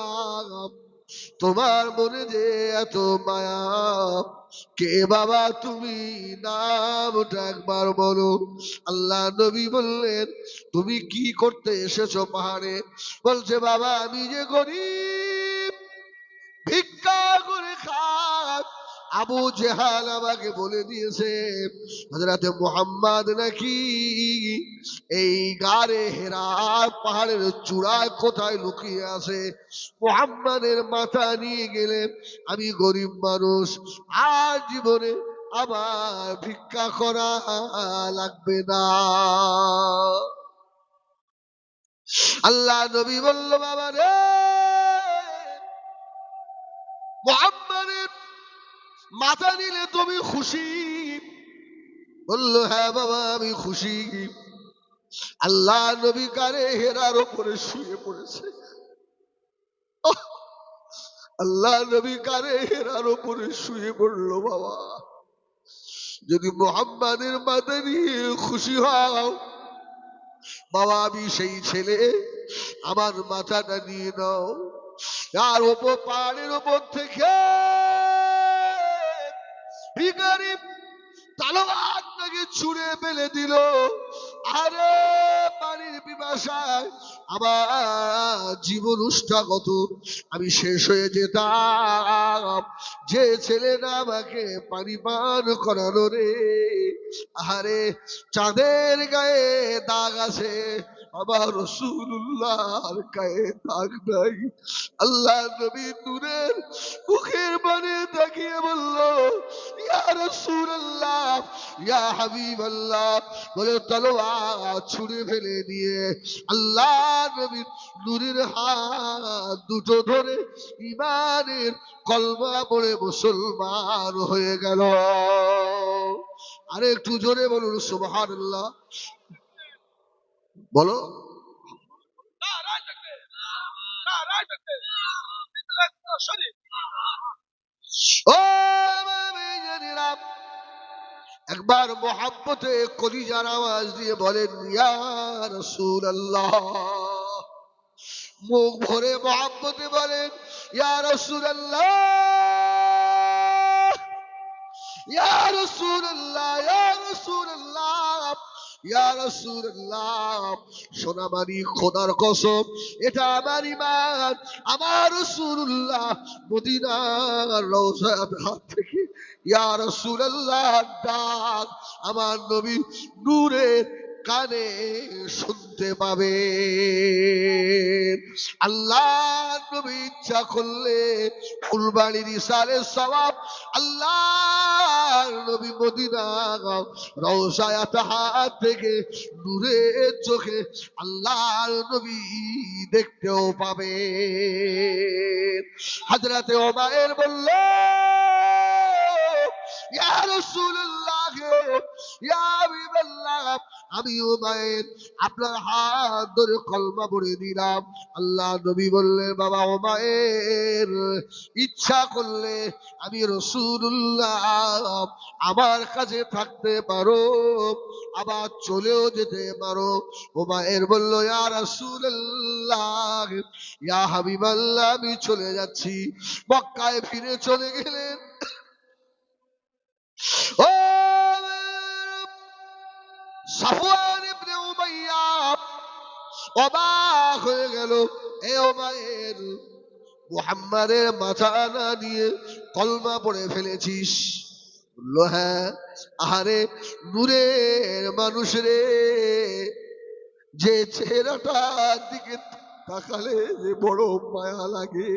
তোমার মনে যে এত মায়া, কে বাবা তুমি? নামটা একবার বলো। আল্লাহ নবী বললেন তুমি কি করতে এসেছো পাহাড়ে? বলছে বাবা আমি যে গরিব, ভিক্ষা করে খাই। আবু জেহাল আমাকে বলে দিয়েছে হযরতে মুহাম্মদ নাকি এই গারে হেরা পাহাড়ের চূড়ায় কোথায় লুকিয়ে আছে। মুহাম্মাদের মাথা নিয়ে গেলে আমি গরিব মানুষ, আর জীবনে আমার ভিক্ষা করা লাগবে না। আল্লাহ নবী বলল বাবা রে, মুহাম্মাদের মাথা নিলে তুমি খুশি? বলল হ্যাঁ বাবা আমি খুশি। আল্লাহ নবী গারে হেরার উপরে শুয়ে পড়েছে। আল্লাহ নবী গারে হেরার উপরে শুয়ে পড়লো। বাবা যদি মুহাম্মাদের মাথা নিয়ে খুশি হও, বাবা আমি সেই ছেলে, আমার মাথাটা নিয়ে নাও। আর ওপর পাহাড়ের উপর থেকে ভিখারি তালোয়ারটাকে ছুঁড়ে ফেলে দিল। আরে পানির পিপাসায় আমার জীবন উষ্ঠাগত, আমি শেষ হয়ে যেতাম। যে ছেলেটা আমাকে পানি পান করানো রে, আরে চাঁদের গায়ে দাগ আছে, আবার রাসূলুল্লাহর গায়ে দাগ নাই। আল্লাহ নবী নূরের মুখের পানে তাকিয়ে বলল ইয়া রাসূলুল্লাহ, ইয়া হাবিবাল্লাহ, বলে তলোয়ার ছুঁড়ে ফেলে দিয়ে আল্লাহ নবীর নূরের হাত দুটো ধরে ঈমানের কলমা পড়ে মুসলমান হয়ে গেল। আরে একটু জোরে বলুন সুবহানাল্লাহ। বলো ও মেয়েরা, একবার মোহাব্বতে কলিজার আওয়াজ দিয়ে বলেন ইয়া রাসূলুল্লাহ। মুখ ভরে মোহাব্বতে বলেন ইয়া রাসূলুল্লাহ, ইয়া রাসূলুল্লাহ, ইয়া রাসূলুল্লাহ, ইয়া রাসূলুল্লাহ। সোনামানি খোদার কসম, এটা আমার ঈমান। আমার রাসূলুল্লাহ মদিনার রওজার হাত থেকে ইয়া রাসূলুল্লাহ ডাক আমার নবী নূরের কানে শুনতে পাবে। আল্লাহ নবী ইচ্ছা করলে ফুলবাড়ির ইসারের সওয়াব আল্লাহ নবী মদিনা রওজায় হাত থেকে নূরের চোখে আল্লাহর নবী দেখতেও পাবে। হযরতে ওমর বলল ইয়া রাসূলুল্লাহ, ইয়া হাবিবাল্লাহ, আমি ওমর আপনার হাত ধরে কলমা পড়ে দিলাম। আল্লাহ নবী বললেন বাবা ওমর, ইচ্ছা করলে আমি রাসূলুল্লাহ আমার কাছে থাকতে পারো, আবার চলেও যেতে পারো। ওমর বলল ইয়া রাসূলুল্লাহ, ইয়া হাবিবাল্লাহ, আমি চলে যাচ্ছি। মক্কায় ফিরে চলে গেলেন। ও সাফওয়ান ইবনে উমাইয়া অবাক হয়ে গেল। এ ওমর, মুহাম্মাদের মাথা না নিয়ে কলমা পড়ে ফেলেছিস? বলল হ্যাঁ। আহারে নূরের মানুষ রে, যে চেহারাটার দিকে তাকালে যে বড় মায়া লাগে।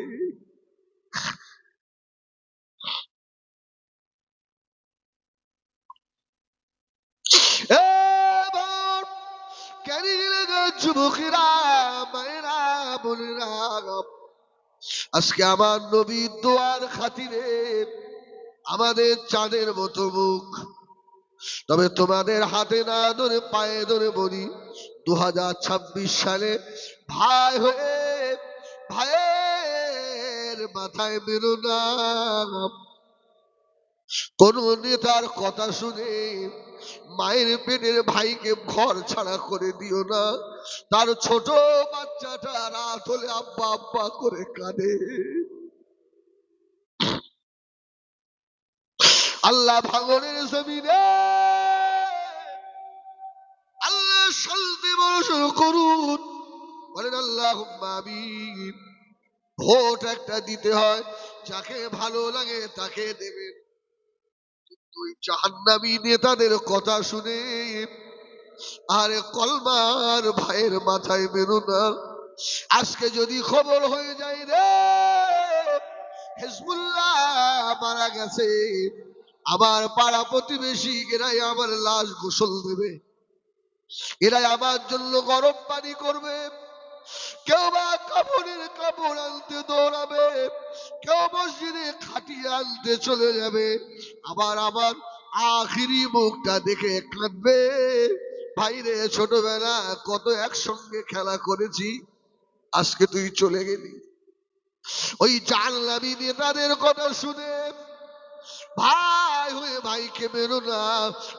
এবার ক্যারিলে যুবকেরা, মায়েরা, বোনেরা, আজকে আমার নবীর দোয়ার খাতিরে আমাদের চাঁদের মতো মুখ, তবে তোমাদের হাতে না ধরে পায়ে ধরে বলি 2026 সালে ভাই হয়ে ভাইয়ের মাথায় মেরো না। কোন নেতার কথা শুনে মায়ের পেটের ভাইকে ঘর ছাড়া করে দিও না। তার ছোট বাচ্চাটা রাত হলে আব্বা আব্বা করে কাঁদে। আল্লাহ ভাঙনের জমিনে আল্লাহ শান্তি বর্ষণ করুন, বলেন আল্লাহুম্মা আমিন। ভোট একটা দিতে হয়, যাকে ভালো লাগে তাকে দেবেন, কিন্তু ওই জাহান্নামী নেতাদের কথা শুনে আরে কলমার ভাইয়ের মাথায় মেরো না। আজকে যদি খবর হয়ে যায় রে হিজবুল্লাহ মারা গেছে, আমার পাড়া প্রতিবেশী এরাই আমার লাশ গোসল দেবে, এরাই আমার জন্য গরম পানি করবে, কেউ বা কাপড়ের কাপড় আনতে দৌড়াবে, কেউ মসজিদে খাটিয়ে আনতে চলে যাবে, আবার আবার আখিরি মুখটা দেখে কাঁদবে। ভাইরে ছোটবেলা কত একসঙ্গে খেলা করেছি, আজকে তুই চলে গেলি। ওই জাহান্নামী নেতাদের কথা শুনে ভাই হয়ে ভাইকে মেরো না।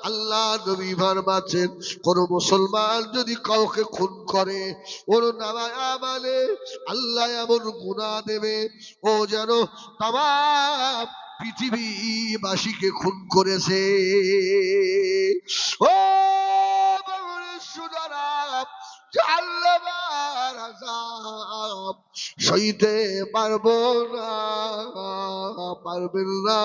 আল্লাহ নবী ফরমাচ্ছেন, কোন মুসলমান যদি কাউকে খুন করে ওর নামায় আমালে আল্লাহ এমন গুনাহ দেবে ও যেন তামাম পৃথিবীবাসীকে খুন করেছে। ও বাংলার সোনারা, জাহান্নামের আযাব সইতে পারবো না, পারবেন না।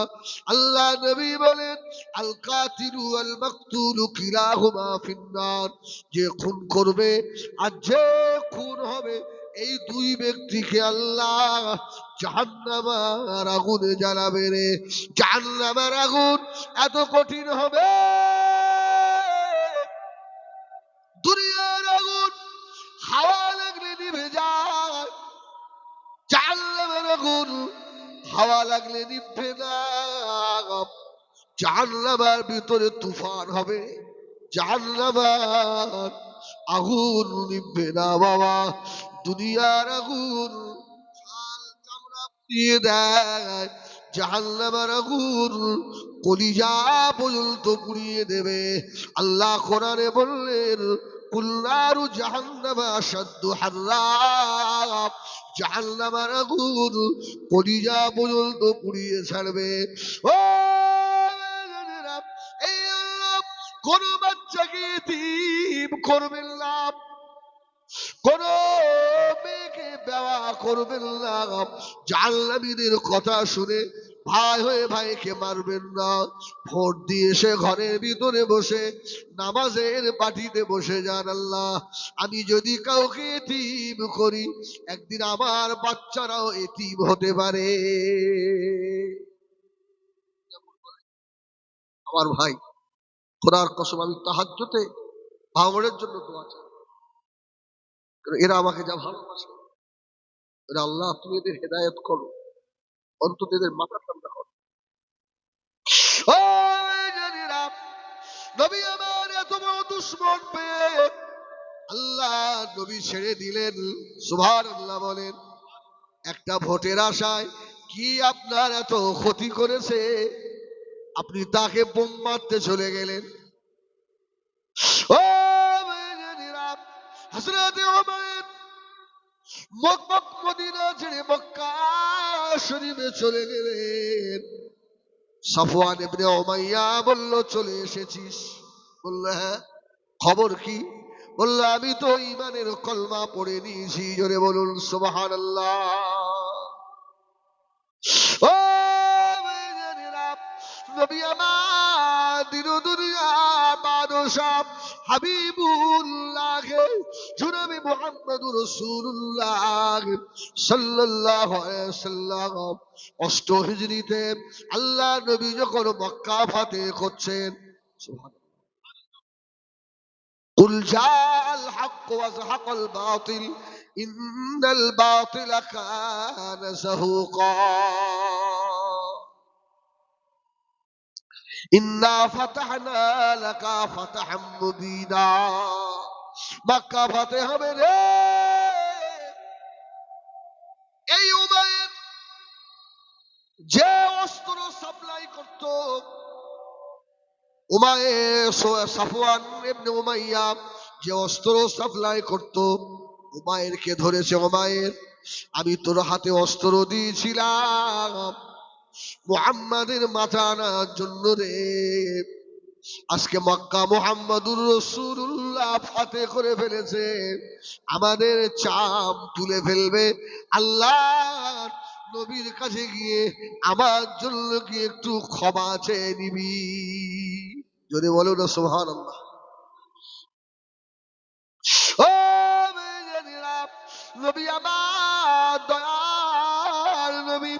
আল্লাহ নবী বলেন, আল কাতিলু ওয়াল মাকতুলু কিলাহুমা ফিন্নার, যে খুন করবে আর যে খুন হবে এই দুই ব্যক্তিকে আল্লাহ জাহান্নামের আগুনে জ্বালাবে রে। জাহান্নামের আগুন এত কঠিন হবে, দুনিয়ার আগুন হাওয়া লাগলে নিভে যায়, জাহান্নামের আগুন হাওয়া লাগলে নিভবে না। জাহান্নামের ভিতরে তুফান হবে, জাহান্নামের আগুন নিভবে না বাবা। দুনিয়ার আগুন ছাল চামড়া পুড়িয়ে দেয়, জাহান্নামের আগুন কলিজা পর্যন্ত পুড়িয়ে দেবে। আল্লাহ কোরআনে বললেন, কুল্লারু জাহান্নামা আশাদ্দু হাররা, জাহান্নামের আগুন কলিজা পর্যন্ত পুড়িয়ে ছাড়বে। ও এই আল্লাহ কোন বাচ্চাকে ইতিম করবেন না, কোন মেয়েকে বেওয়া করবেন না। জাহান্নামীদের কথা শুনে ভাই হয়ে ভাইকে মারবেন না। ভোট দিয়ে সে ঘরের ভিতরে বসে নামাজের পাটিতে বসে যান, আল্লাহ আমি যদি কাউকে এতিম করি একদিন আমার বাচ্চারাও এতিম হতে পারে। আমার ভাই, খোদার কসম আমি তাহাজ্জুদে ভাঙনের জন্য দোয়া চাই, এরা আমাকে যা ভালোবাসে। আল্লাহ তুমি এদের হেদায়েত করো, অন্তত এদের মাথা ঠান্ডা করো। ও জানিরা, নবী আমার এত বড় দুশমন পেয়ে আল্লাহ নবী ছেড়ে দিলেন। সুবহানাল্লাহ বলেন। একটা ভোটের আশায় কি আপনার এত ক্ষতি করেছে, আপনি তাকে বোম মারতে চলে গেলেন। ও জানিরা, হযরত ওমর মদিনা ছেড়ে মক্কা শরীফে চলে গেলেন। সাফওয়ান ইবনে উমাইয়া বলল, চলে এসেছিস? বলল হ্যাঁ। খবর কি? বলল আমি তো ঈমানের কলমা পড়ে নিয়েছি। জোরে বলুন সুবহানাল্লাহ। ও ভাইজানেরা, নবী আমার দিন দুনিয়া বাদশা হাবিবুল্লাহ জনাবে মুহাম্মদুর রাসূলুল্লাহ সাল্লাল্লাহু আলাইহি ওয়াসাল্লাম অষ্ট হিজরিতে আল্লাহ নবী যখন মক্কা ফাতেহ করছেন, সুবহানাল্লাহ কুল জাআল হক ওয়া যাহাকাল বাতিল ইন্নাল বাতিলা কানা যাহুকা ইন্না ফাতাহনা লাকা ফাতহাম মুবিনা। মক্কা ফাতেহ হবে রে। এই উমাইর যে অস্ত্র সাপ্লাই করত, সাফওয়ান ইবনে উমাইয়া যে অস্ত্র সাপ্লাই করত, উমাইরকে ধরেছে। উমাইর, আমি তোর হাতে অস্ত্র দিয়েছিলাম মুহাম্মাদের মাথা আনার জন্য রে। আজকে মক্কা মুহাম্মাদুর রাসূলুল্লাহ ফাতে করে ফেলেছে, আমাদের চাম তুলে ফেলবে। আল্লাহ নবীর কাছে গিয়ে আমার জন্য কি একটু ক্ষমা চেয়ে নিবি? যদি বলো না সুবহানাল্লাহ। ও মেয়েরা, নবী আমার দয়াল নবী,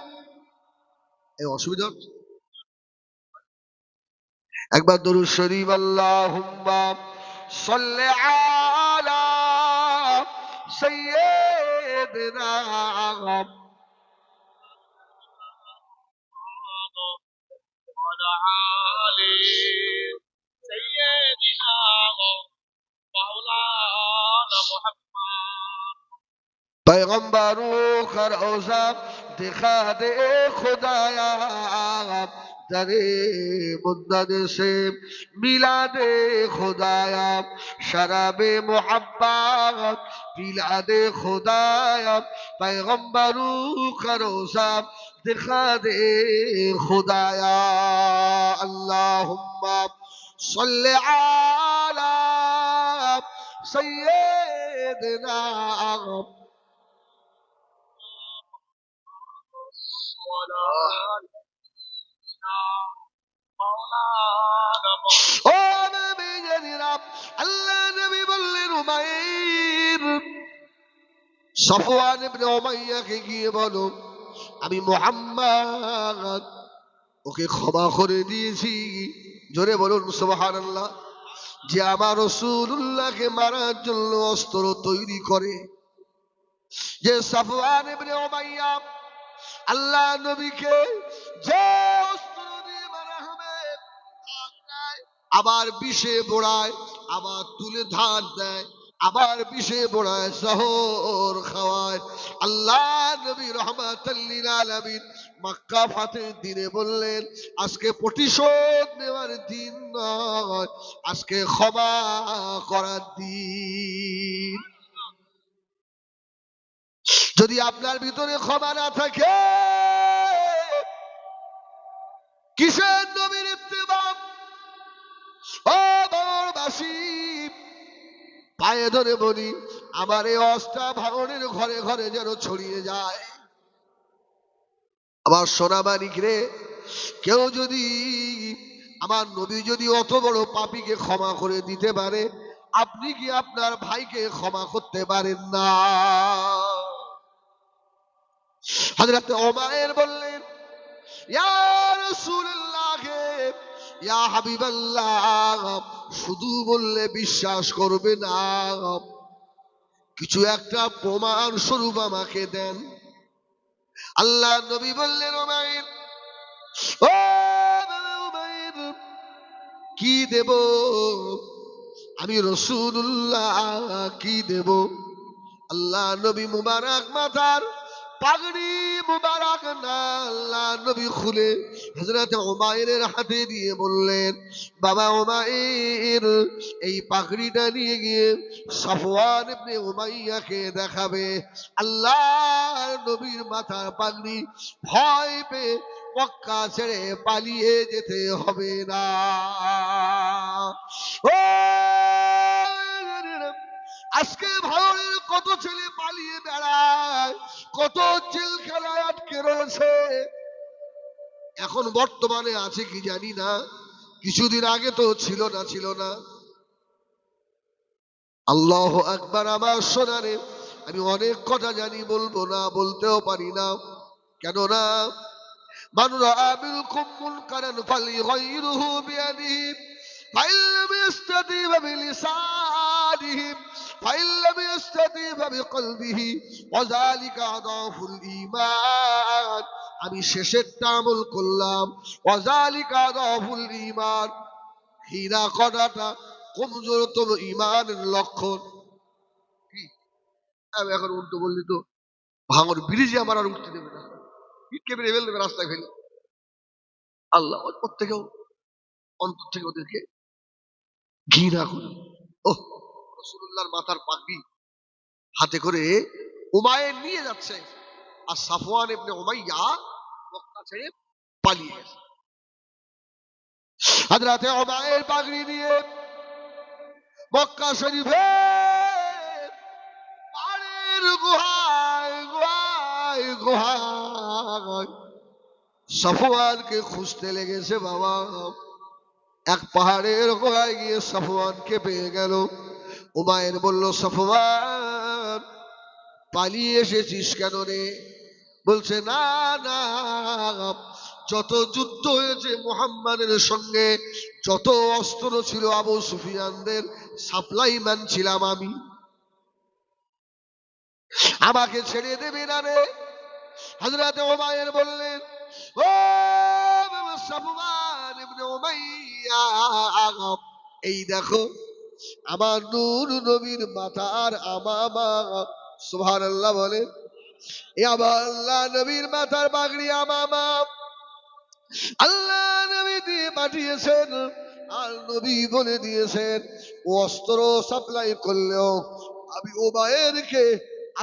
এই অসুবিধা একবার দরুদ শরীফ আল্লাহুম্মা সাল্লি আলা সাইয়্যিদিনা ওয়া আলি সাইয়্যিদিনা মাওলানা মুহাম্মদ। पैगंबरों का रोजा दिखा दे खुदाया, दरे मुद्दत से मिला दे खुदाया, शराबे मोहब्बत पिला दे खुदाया, पैगंबरों का रोजा दिखा दे खुदाया। अल्लाहुम्मा सल्ली अला सय्यिदिना ও নবী জানিরা, আল্লাহ নবী বললেন উমাইর, সাফওয়ান ইবনে উমাইয়াকে গিয়ে বলো আমি মুহাম্মদ ওকে ক্ষমা করে দিয়েছি। জোরে বলুন সুবহানাল্লাহ। যে আমার রাসূলুল্লাহকে মারার জন্য অস্ত্র তৈরি করে, যে সাফওয়ান ইবনে উমাইয়া আল্লাহ নবীকে যে অস্ত্র দিয়ে মারা হবে, আবার বিষে বোড়ায়, আবার তুলে ধার দেয়, আবার বিষে বোড়ায়, শহর খাওয়ায়। আল্লাহ নবী রাহমাতাল লিল আলামিন মক্কা ফাতের দিনে বললেন, আজকে প্রতিশোধ নেওয়ার দিন নয়, আজকে ক্ষমা করার দিন। যদি আপনার ভিতরে ক্ষমা না থাকে, কিসের নবীর ইত্তেবা? ও বাবাসী, পায়ে ধরে বলি, আমার এই অস্ত্র ভাঙনের ঘরে ঘরে যেন ছড়িয়ে যায়। আমার সোনা মানিক রে, কেউ যদি, আমার নবী যদি অত বড় পাপীকে ক্ষমা করে দিতে পারে, আপনি কি আপনার ভাইকে ক্ষমা করতে পারেন না? হযরত উমাইর বললেন, ইয়া রাসূলুল্লাহ, ইয়া হাবিবাল্লাহ, শুধু বললে বিশ্বাস করবে না, কিছু একটা প্রমাণ স্বরূপ আমাকে দেন। আল্লাহ নবী বললেন, উমাইর, ও উমাইর, কি দেব আমি রাসূলুল্লাহ, কি দেব? আল্লাহ নবী মুবারক মাথার পাগড়ি মুবারক না আল্লাহ নবী খুলে হযরত উমাইরের হাতে দিয়ে বললেন, বাবা উমাইর, এই পাগড়িটা নিয়ে গিয়ে সাফওয়ান ইবনে উমাইয়াকে দেখাবে। আল্লাহ নবীর মাথার পাগড়ি ভয় পেয়ে মক্কা ছেড়ে পালিয়ে যেতে হবে না। ও আজকে ভারতের কত ছেলে পালিয়ে বেড়ায়, কত জেলখানায় আটকে রয়েছে, এখন বর্তমানে আছে কি জানি না, কিছুদিন আগে তো ছিল না। আল্লাহু আকবার। আমার সোনারে, আমি অনেক কথা জানি, বলবো না, বলতেও পারি না, কেননা মান রাআ মিনকুম মুনকারান ফালিগাইরুহু বিয়াদিহি ফাইন লাম ইস্তাতি বিলিসানিহি بلسانهم فإن لم يستطع فبقلبه وذلك أضعف الإيمان আমি শেষেরটা আমল করলাম ওয়াজালিকা আদাফুল ঈমান হীরা করাটা কমজোরতম ঈমানের লক্ষণ কি আমি এখন উল্টো বললি তো ভাঙর ব্রিজে আমার আর উঠতে দেবে না ইটকে মেরে ফেলে দেবে রাস্তায় ফেলে আল্লাহ প্রত্যেকেও অন্তর থেকে ওদেরকে ঘৃণা করে ও রাসূলুল্লাহর মাথার পাগড়ি হাতে করে উমাইর নিয়ে যাচ্ছে আর সাফওয়ান ইবনে উমাইয়া মক্কা ছেড়ে পালিয়ে গেছে হযরতে উমাইর পাগড়ি নিয়ে মক্কা শরীফে পাহাড়ের গুহায় গুহায় গুহায় সাফওয়ানকে খুঁজতে লেগেছে বাবা এক পাহাড়ের গুহায় গিয়ে সাফওয়ানকে পেয়ে গেল উমাইর বলল সাফওয়ান পালিয়ে এসেছিস কেন রে বলছে না না যত যুদ্ধ হয়েছে মুহাম্মাদের সঙ্গে যত অস্ত্র ছিল আবু সুফিয়ানদের সাপ্লাই ম্যান ছিলাম আমি আমাকে ছেড়ে দেবে না রে হযরতে উমাইর বললেন ও সাফওয়ান ইবনে উমাইয়া এই দেখো আমার নূর নবীর মাথার আমামা সুবহানাল্লাহ বলে এ আমার আল্লাহ নবীর মাথার পাগড়ি আমামা আল্লাহ নবী দিয়ে পাঠিয়েছেন আর নবী বলে দিয়েছেন অস্ত্র সাপ্লাই করলেও আমি উমাইরকে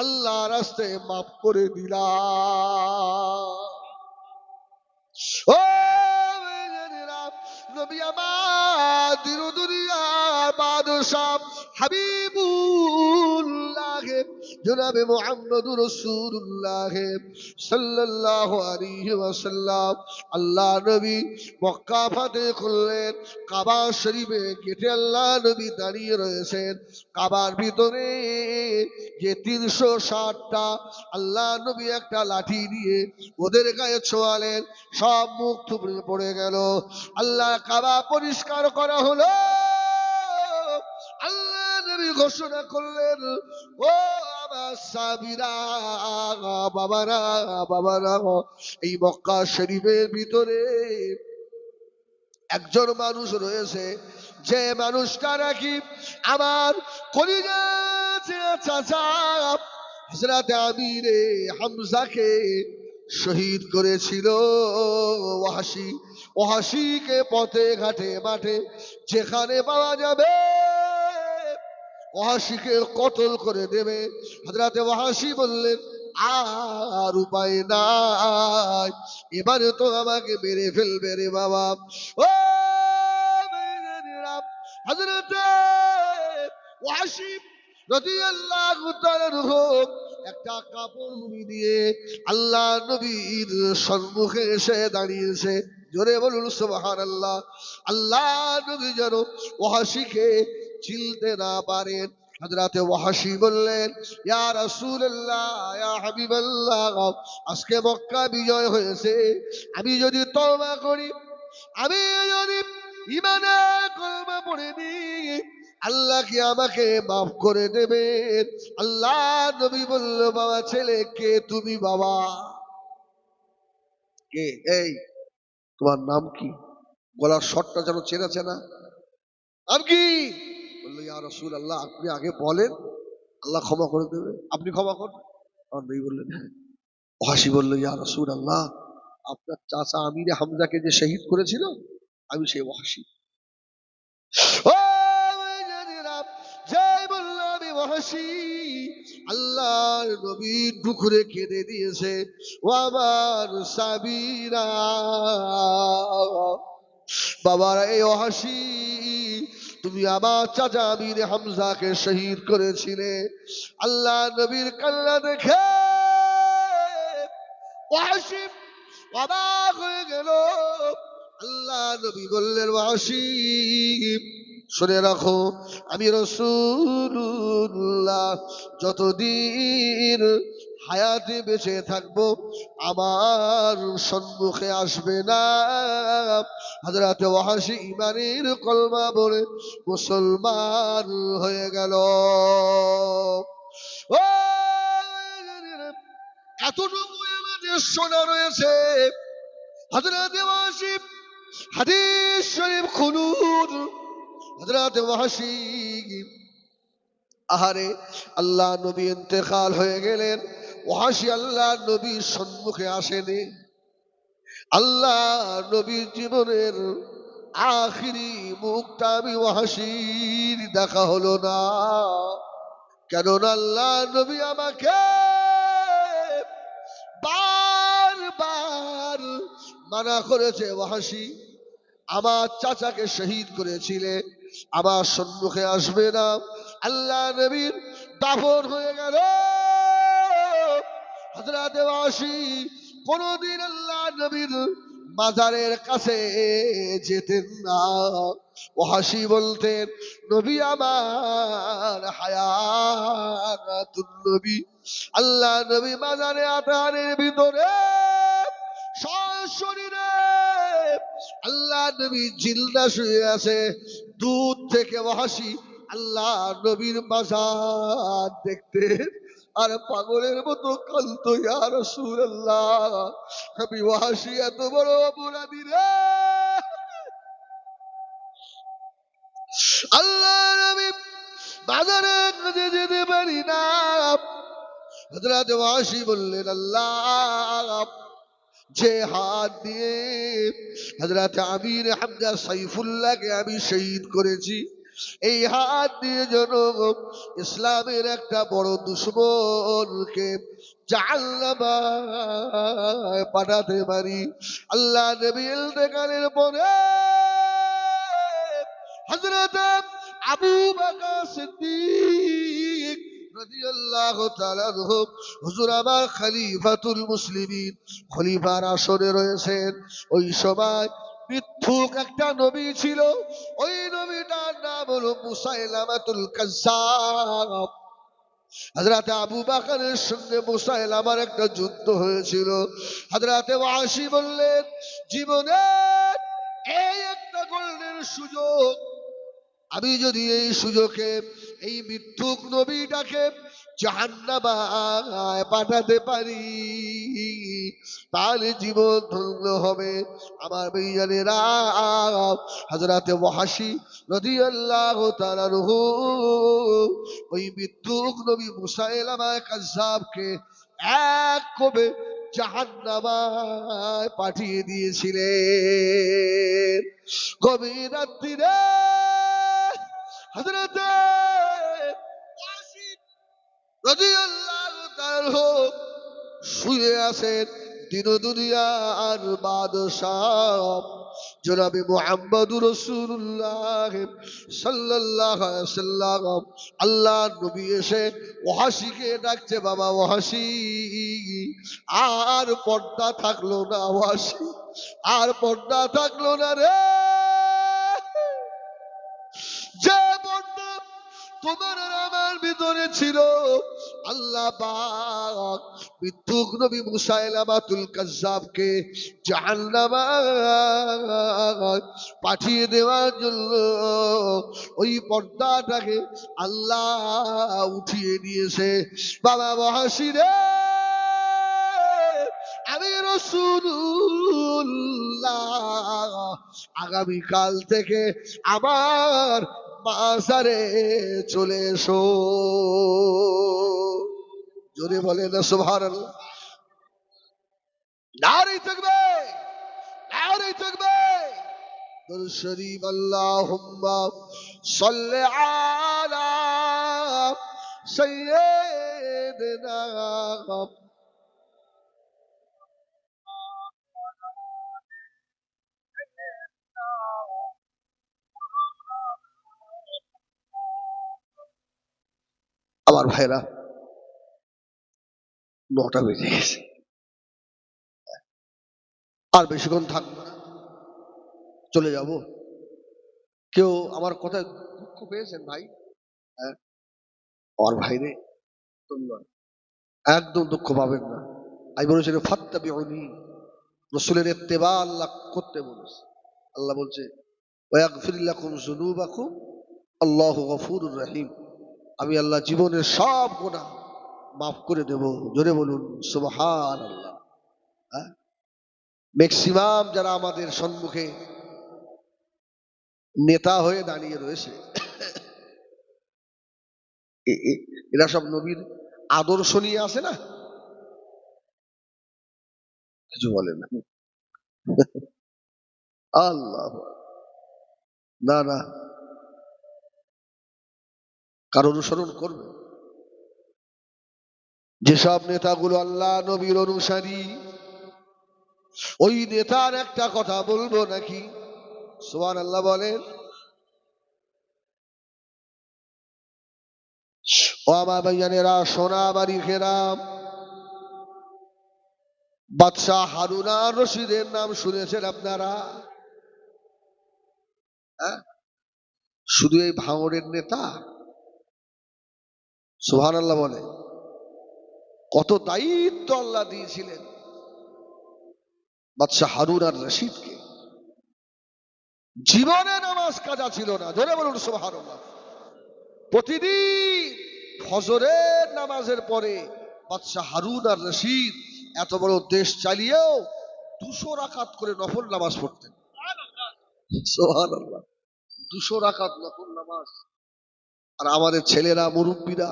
আল্লাহ রাস্তায় মাফ করে দিলাম ও নবী আমার দিন দুনিয়ার বাদশাহ হাবিবুল্লাহ জনাবে মুহাম্মদুর রাসূলুল্লাহ সাল্লাল্লাহু আলাইহি ওয়াসাল্লাম আল্লাহ নবী মক্কা ফাতহ করলেন কাবা শরীফে গেটে আল্লাহ নবী দাঁড়িয়ে রয়েছেন কাবার ভিতরে যে 360টা আল্লাহ নবী একটা লাঠি দিয়ে ওদের গায়ে ছোঁয়ালেন সব মুখ থুবড়ে পড়ে গেল আল্লাহ কাবা পরিষ্কার করা হলো আল্লাহ নবী ঘোষণা করলেন ও আমার সাহাবীরা বাবারা বাবারা এই মক্কা শরীফের ভিতরে একজন মানুষ রয়েছে যে মানুষটা নাকি আমার কলিজা চাচা হযরত আমিরে হামজাকে শহীদ করেছিল ওয়াহশী ওয়াহশীকে পথে ঘাটে মাঠে যেখানে পাওয়া যাবে ওয়াহশীকে কতল করে দেবে হযরত ওয়াহশী বললেন আর উপায় নাই এবারে তো আমাকে মেরে ফেলবে রে বাবা ও হযরত ওয়াহশী রাদিয়াল্লাহু তাআলা একটা কাপড় মুড়ি দিয়ে আল্লাহ নবীর সম্মুখে এসে দাঁড়িয়েছে জোরে বলুন সুবহানাল্লাহ আল্লাহ নবী যেন ওয়াহশীকে চিনতে না পারেন হযরতে ওয়াহশী বললেন ইয়া রাসূলুল্লাহ ইয়া হাবিবাল্লাহ আজকে মক্কা বিজয় হয়েছে আমি যদি তওবা করি আমি যদি ঈমানের কলমা পড়ে নিই আল্লাহ কি আমাকে মাফ করে দেবেন আল্লাহ নবী বলল বাবা ছেলে কে তুমি বাবা কে এই তোমার নাম কি গলার স্বরটা যেন চেনা চেনা নাম কি বললো ইয়া রাসূলুল্লাহ আপনি আগে বলেন আল্লাহ ক্ষমা করে দেবে আপনি ক্ষমা করবেন আর নবী বললেন হ্যাঁ ওয়াহশী বলল ইয়া রাসূলুল্লাহ আপনার চাচা আমিরে হামজাকে যে শহীদ করেছিল আমি সেই ওয়াহশী ও জয় বলল আমি ওয়াহশী আল্লাহর নবী দুখরে কেঁদে দিয়েছে ও আমার সাবিরা বাবারা এই ওয়াহশী তুমি আমার চাচা আমিরে হামজাকে শহীদ করেছিলে আল্লাহ নবীর কান্না দেখে ওয়াহশী অবাক হয়ে গেল আল্লাহ নবী বললেন ওয়াহশী শুনে রাখো আমি রাসূলুল্লাহ যতদিন হায়াতে বেঁচে থাকবো আমার সম্মুখে আসবে না। হযরত ওয়াহশী ইমানের কলমা বলে মুসলমান হয়ে গেল। ও এতটুকু আমাদের শোনা রয়েছে। হযরত ওয়াহশী হাদিস শরীফ খুলুন। হযরত ওয়াহশী আহারে আল্লাহ নবী ইন্তেকাল হয়ে গেলেন। ওয়াহশী আল্লাহ নবীর সম্মুখে আসেনি। আল্লাহ নবীর জীবনের আখিরি মুখটা আমি ওয়াহশীর দেখা হলো না। কেননা আল্লাহ নবী আমাকে বারবার মানা করেছে, ওয়াহশী আমার চাচাকে শহীদ করেছিলে, আমার সম্মুখে আসবে না। আল্লাহ নবীর দাফন হয়ে গেল। হযরত ওয়াহশী কোনদিন আল্লাহ নবীর মাজারের কাছে যেতেন না। ওয়াহশী বলতেন, নবী আমার হায়াতুন নবী। আল্লাহ নবী মাজারে আতারের ভিতরে সশরীরে আল্লাহ নবী জিন্দা শুয়ে আছে। দূর থেকে ওয়াহশী আল্লাহ নবীর মাজার দেখতে আর পাগলের মতো কাঁদতো, ইয়া রাসূলুল্লাহ আমি ওয়াহশী এত বড় অপরাধী রে। আল্লাহ নবী মাজারে কাছে যেতে পারি না। হযরত ওয়াহশী বললেন, আল্লাহ যে হাত দিয়ে হযরত আমির হামজা সাইফুল্লাহকে আমি শহীদ করেছি, এই হাত দিয়ে যেন ইসলামের একটা বড় দুশমনকে জাহান্নামে পাঠাতে পারি। আল্লাহ নবী ইন্তেকালের পরে হযরত আবু বকর সিদ্দিক রাদিয়াল্লাহু তাআলা আনহু হুজুর আমার খলিফাতুল মুসলিমিন, খলিফার আসনে রয়েছেন। ওই সময় মিথ্যুক একটা নবী ছিল। ওই নবীটার নাম হলো মুসাইলামাতুল কাজ্জাব। হযরত আবু বকরের সঙ্গে মুসাইলামার একটা যুদ্ধ হয়েছিল। হযরত ওয়াহশী বললেন, জীবনে এই একটা গোল্ডেন সুযোগ, আমি যদি এই সুযোগে এই মিথ্যুক নবীটাকে জাহান্নামে পাঠাতে পারি তাহলে জীবন ধন্য হবে। আমার ভাইজানেরা, হযরত ওয়াহশী রাদিয়াল্লাহু তাআলা আনহু ওই মিথ্যুক নবী মুসাইলামা কাজ্জাবকে এক কবে জাহান্নামে পাঠিয়ে দিয়েছিলেন। গভীর রাত্রিরে হযরত ওয়াহশী রাদিয়াল্লাহু তাআলা শুয়ে আছেন। দিন দুনিয়ার বাদশাহ জনাবে মুহাম্মদুর রাসূলুল্লাহ সাল্লাল্লাহু আলাইহি ওয়াসাল্লাম আল্লাহ নবী এসে ওয়াহশীকে ডাকছে, বাবা ওয়াহশী আর পর্দা থাকলো না, ওয়াহশী আর পর্দা থাকলো না রে। যে পর্দা তোমার আর আমার ভিতরে ছিল, আল্লাহ পাক মিথ্যুক নবী মুসাইলামাতুল কাজ্জাবকে জাহান্নামে পাঠিয়ে দেওয়ার জন্য ওই পর্দাটাকে আল্লাহ উঠিয়ে দিয়েছে। বাবা ওয়াহশী রে, আমি রাসূলুল্লাহ আগামীকাল থেকে আমার মাজারে চলে এসো। জোরে বলে না সুবহানাল্লাহ। নারে তাকবীর, নারে তাকবীর। দরুদ শরীফ আল্লাহুম্মা সাল্লি আলা সাইয়্যিদিনা। আমার ভাইরা, 9টা বেজে গেছে, আর বেশিক্ষণ থাকবো না, চলে যাব। কেউ আমার কথায় দুঃখ পেয়েছেন ভাই? হ্যাঁ আমার ভাই রে, ধন্যবাদ। একদম দুঃখ পাবেন না। আমি বলেছি ফাত্তাবিউনি, রাসূলের ইত্তেবা আল্লাহ করতে বলেছে। আল্লাহ বলছে ওয়াগফির লাকুম যুনুবাকুম আল্লাহু গফুরুর রহিম, আমি আল্লাহ জীবনের সব গুনাহ মাফ করে দেব। জোরে বলুন সুবহানাল্লাহ। ম্যাক্সিমাম যারা আমাদের সম্মুখে নেতা হয়ে দাঁড়িয়ে রয়েছে, এরা সব নবীর আদর্শ নিয়ে আসে না, কিছু বলে না। আল্লাহ, না না, কার অনুসরণ করবে? যেসব নেতাগুলো আল্লাহ নবীর অনুসারী, ওই নেতার একটা কথা বলবো নাকি? সুবহানাল্লাহ বলেন। ও আমার ভাইজানেরা, সোনা বাড়ি খেরাম, বাদশাহ হারুন আর রশিদের নাম শুনেছেন আপনারা? শুধু এই ভাঙড়ের নেতা? সুবহানাল্লাহ বলে। কত দায়িত্ব আল্লাহ দিয়েছিলেন বাদশাহ হারুন আর রশিদকে। জীবনে নামাজ কাজা ছিল না, জোরে বলুন সুবহানাল্লাহ। প্রতিদিন ফজরের নামাজের পরে বাদশাহ হারুন আর রশিদ এত বড় দেশ চালিয়েও 200 রাকাত করে নফল নামাজ পড়তেন। সুবহানাল্লাহ, 200 রাকাত নফল নামাজ। আর আমাদের ছেলেরা, মুরব্বীরা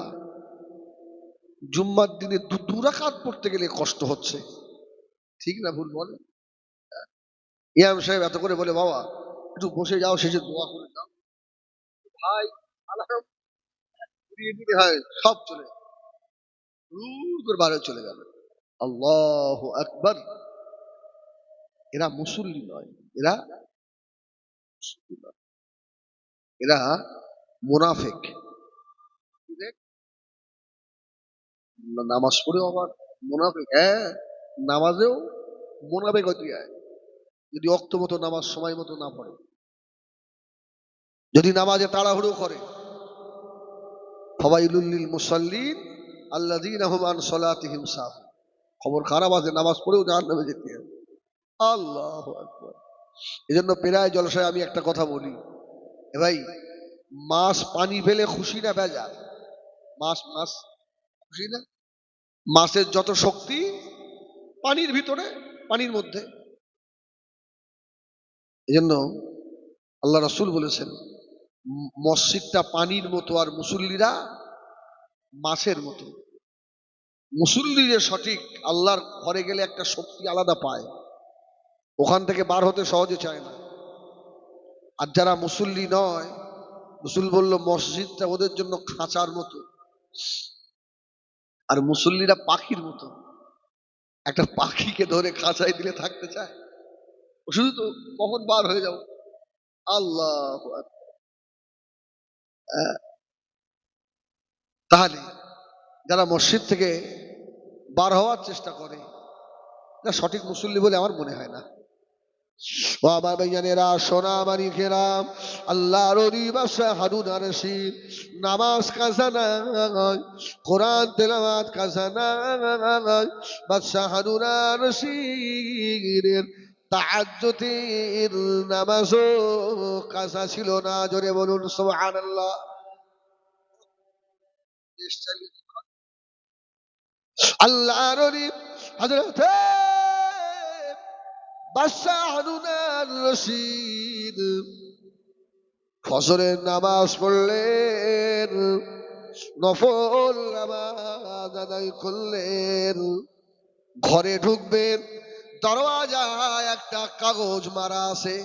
জুম্মার দিনে 2 রাকাত পড়তে গেলে কষ্ট হচ্ছে। ঠিক না ভুল বলে? ইমাম সাহেব এত করে বলে, বাবা একটু বসে যাও, শেষে দোয়া করে যাও। ভাই আলাদা ঘুরিয়ে দিতে হয়, সব চলে করে বাইরে চলে গেল। আল্লাহু আকবার। এরা মুসল্লি নয়, এরা এরা মুনাফিক। নামাজ পড়েও আবার মুনাফিক। হ্যাঁ, নামাজেও মুনাফিক হতে যায় যদি অক্ত মতো নামাজ সময় মতো না পড়ে, যদি নামাজে তাড়াহুড়ো করে। ফাওয়াইলুল লিল মুসাল্লিন আল্লাযীনা হুম আন সালাতিহিম সাহুন। খবর খারাপ আছে, নামাজ পড়েও জাহান্নামে যেতে হবে। আল্লাহু আকবার। এজন্য প্রায় জলসায় আমি একটা কথা বলি, এ ভাই, মাছ পানি ফেলে খুশি না বেজার? মাছ মাছ খুশি না? মাছের যত শক্তি পানির ভিতরে, পানির মধ্যে। এজন্য আল্লাহ রাসূল বলেছেন মসজিদটা পানির মতো আর মুসল্লিরা মাছের মতো। মুসল্লি যে সঠিক, আল্লাহর ঘরে গেলে একটা শক্তি আলাদা পায়, ওখান থেকে বার হতে সহজে চায় না। আর যারা মুসল্লি নয়, রাসূল বলল মসজিদটা ওদের জন্য খাঁচার মতো, আর মুসল্লিরা পাখির মতো। একটা পাখিকে ধরে খাঁচায় দিলে থাকতে চায়, শুধু তো কখন বার হয়ে যাও। আল্লাহ, তাহলে যারা মসজিদ থেকে বার হওয়ার চেষ্টা করে, না সঠিক মুসল্লি বলে আমার মনে হয় না। ও আমার ভাইজানেরা, সোনা মানি খেরাম, আল্লাহর ওলি বাদশাহ হারুন আর রশিদ নামাজ কাজা নাই, কোরআন তেলাওয়াত কাজা নাই। বাদশাহ হারুন আর রশিদের তাহাজ্জুদের নামাজও কাজা ছিল না। জোরে বলুন সুবহানাল্লাহ। আল্লাহর ওলি হযরত বাদশাহ হারুন আর রশিদ ফজরের নামাজ পড়লেন, নফল নামাজ আদায় করলেন, ঘরে ঢুকবেন, দরওয়াজায় একটা কাগজ মারা আছে।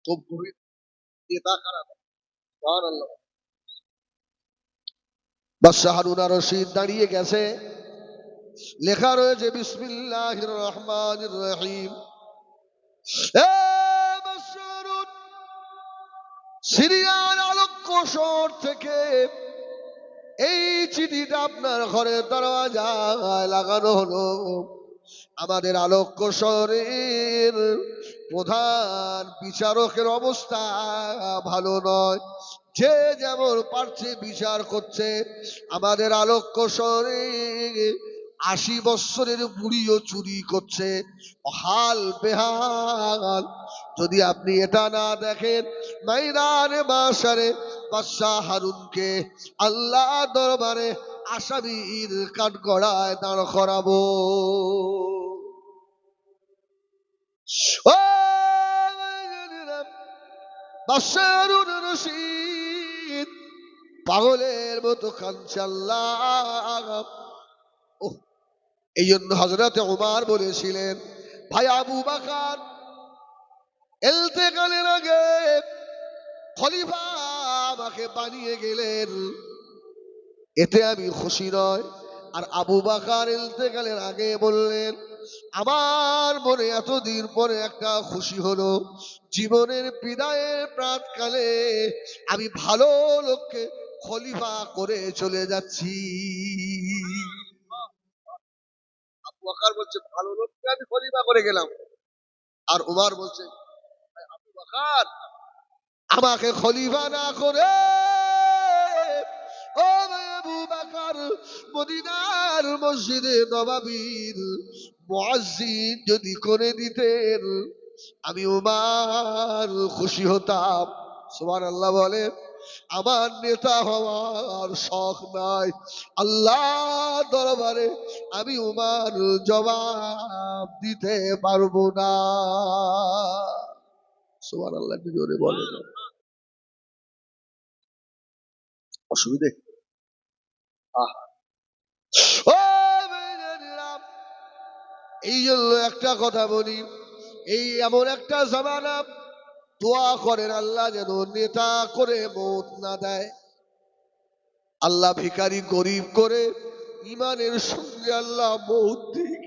খুব গভীর নেতা কারা? সুবহানাল্লাহ। বাদশাহ হারুন আর রশিদ দাঁড়িয়ে গেছে, লেখা রয়েছে বিসমিল্লাহির রহমানির রহিম। সিরিয়ার আলোক্য শহর থেকে এই চিঠিটা আপনার ঘরের দরওয়াজায় লাগানো হলো। আমাদের আলোক্য শহরের প্রধান বিচারকের অবস্থা ভালো নয়, যে যেমন পারছে বিচার করছে। আমাদের আলোক্য শহরে ৮০ বৎসরের বুড়িও চুরি করছে, হাল বেহাল। যদি আপনি এটা না দেখেন, মাইদানে মাশারে বাদশাহ হারুনকে আল্লাহ দরবারে আসামির কাঠগড়ায় দাঁড় করাবো। ও বাদশাহ হারুন রশিদ পাগলের মতো কাঁদছে। আল্লাহ, ও এই জন্য হযরতে ওমর বলেছিলেন, ভাই আবু বকর ইন্তেকালের আগে খলিফা আমাকে বানিয়ে গেলেন, এতে আমি খুশি নয়। আর আবু বকর ইন্তেকালের আগে বললেন, আমার মনে এতদিন পরে একটা খুশি হলো, জীবনের বিদায়ের প্রাতকালে আমি ভালো লোককে খলিফা করে চলে যাচ্ছি। আবু বকর বলছে, ভালো লোককে আমি খলিফা করে গেলাম। আর উমর বলছে, আবু বকর আমাকে খলিফা না করে ও আবু বকর মদিনার মসজিদে নববীর মুয়াজ্জিন যদি করে দিতেন, আমি উমর খুশি হতাম। সুবহানাল্লাহ বলেন। আমার নেতা হওয়ার শখ নাই, আল্লাহ দরবারে আমি উমর জবাব দিতে পারবো না। সুবহানাল্লাহ জোরে বলেন। অসুবিধে ও মেয়েরা, এই জন্য একটা কথা বলি, এই এমন একটা জামানা, দোয়া করেন আল্লাহ যেন নেতা করে মৌত না দেয়। আল্লাহ ভিখারি গরিব করে ইমানের সঙ্গে আল্লাহ মৌত দিক।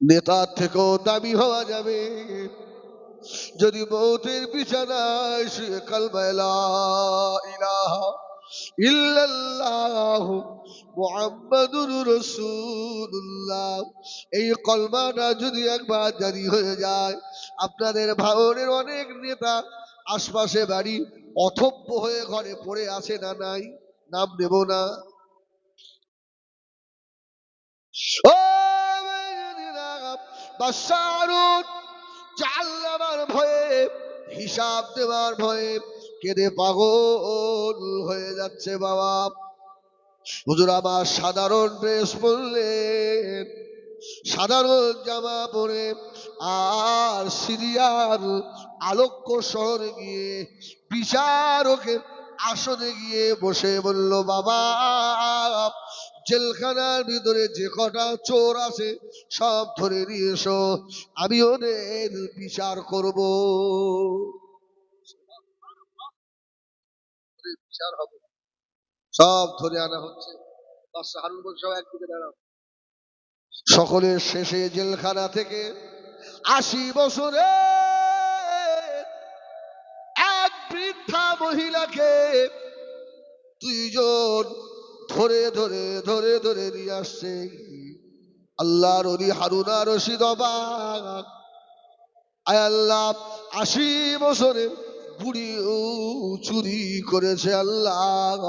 নেতার থেকেও দামি হওয়া যাবে যদি মৌতের বিছানায় শুয়ে কালমা লা ইলাহা ইল্লাল্লাহ মুহাম্মাদুর রাসূলুল্লাহ, এই কলমাটা যদি একবার জারি হয়ে যায়, আপনাদের ভাঙনের অনেক নেতা আশপাশে বাড়ি অথব্য হয়ে ঘরে পড়ে আছে না নাই, নাম নেব না। ও বাদশাহ হারুন জাহান্নামের ভয়ে, হিসাব দেওয়ার ভয়ে কেঁদে পাগল হয়ে যাচ্ছে। বাবা হুজুর আমার সাধারণ ড্রেস পরলেন, সাধারণ জামা পরে, আর সিরিয়ার আলোক্য শহরে গিয়ে বিচারকের আসনে গিয়ে বসে বলল, বাবা জেলখানার ভিতরে যে কটা চোর আছে সব ধরে নিয়ে এসো, আমি ওদের বিচার করব। বিচার হবে, সব ধরে আনা হচ্ছে। বাদশাহ হারুন বলছে, সব একদিকে দাঁড়াও। সকলের শেষে জেলখানা থেকে ৮০ বছরে এক বৃদ্ধা মহিলাকে দুইজন ধরে ধরে ধরে ধরে নিয়ে আসছে। আল্লাহর ওলি হারুন আর রশিদ অবাক, আয় আল্লাহ ৮০ বছরে বুড়ি চুরি করেছে, আল্লাহ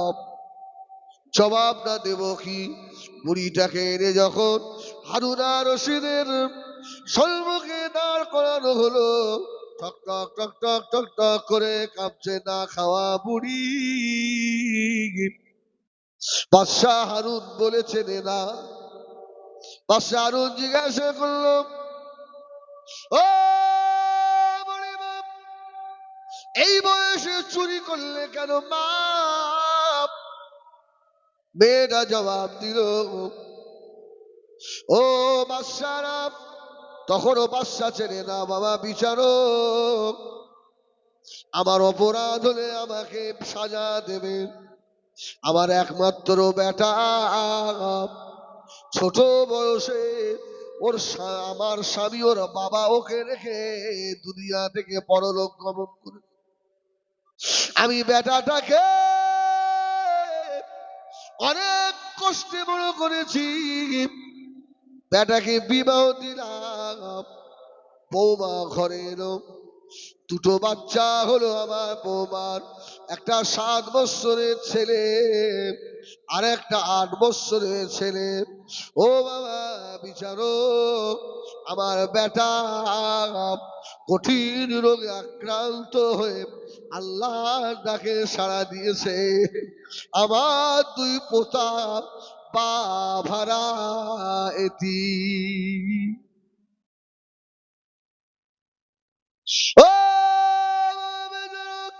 জবাব না দেব কি? বুড়িটাকে এনে যখন হারুন আর রশিদের সম্মুখে দাঁড় করানো হলো, টক টক টক টক টক টক করে কাঁপছে না খাওয়া বুড়ি। বাদশাহ হারুন বলেছেন না। বাদশাহ হারুন জিজ্ঞাসা করলো, ও বুড়ি মা, এই বয়সে চুরি করলে কেন মা? মেয়েটা জবাব দিল, ও বাদশারা, তখনও বাদশা চেনে না বাবা, বিচারক আমার অপরাধ হলে আমাকে সাজা দেবেন। আমার একমাত্র বেটা ছোট বয়সে ওর আমার স্বামী ওর বাবা ওকে রেখে দুনিয়া থেকে পরলোক গমন করে, আমি বেটাটাকে অনেক কষ্টে বড় করেছি, বেটাকে বিবাহ দিলাম, বৌমা ঘরে এলো, দুটো বাচ্চা হলো আমার বৌমার, একটা 7 বছরের ছেলে আর একটা 8 বছরের ছেলে। ও বাবা বিচারক, আমার বেটা কঠিন রোগে আক্রান্ত হয়ে আল্লাহর ডাকে সাড়া দিয়েছে। আমার 2 পোতা বাভারা এতিম। ও বিচারক,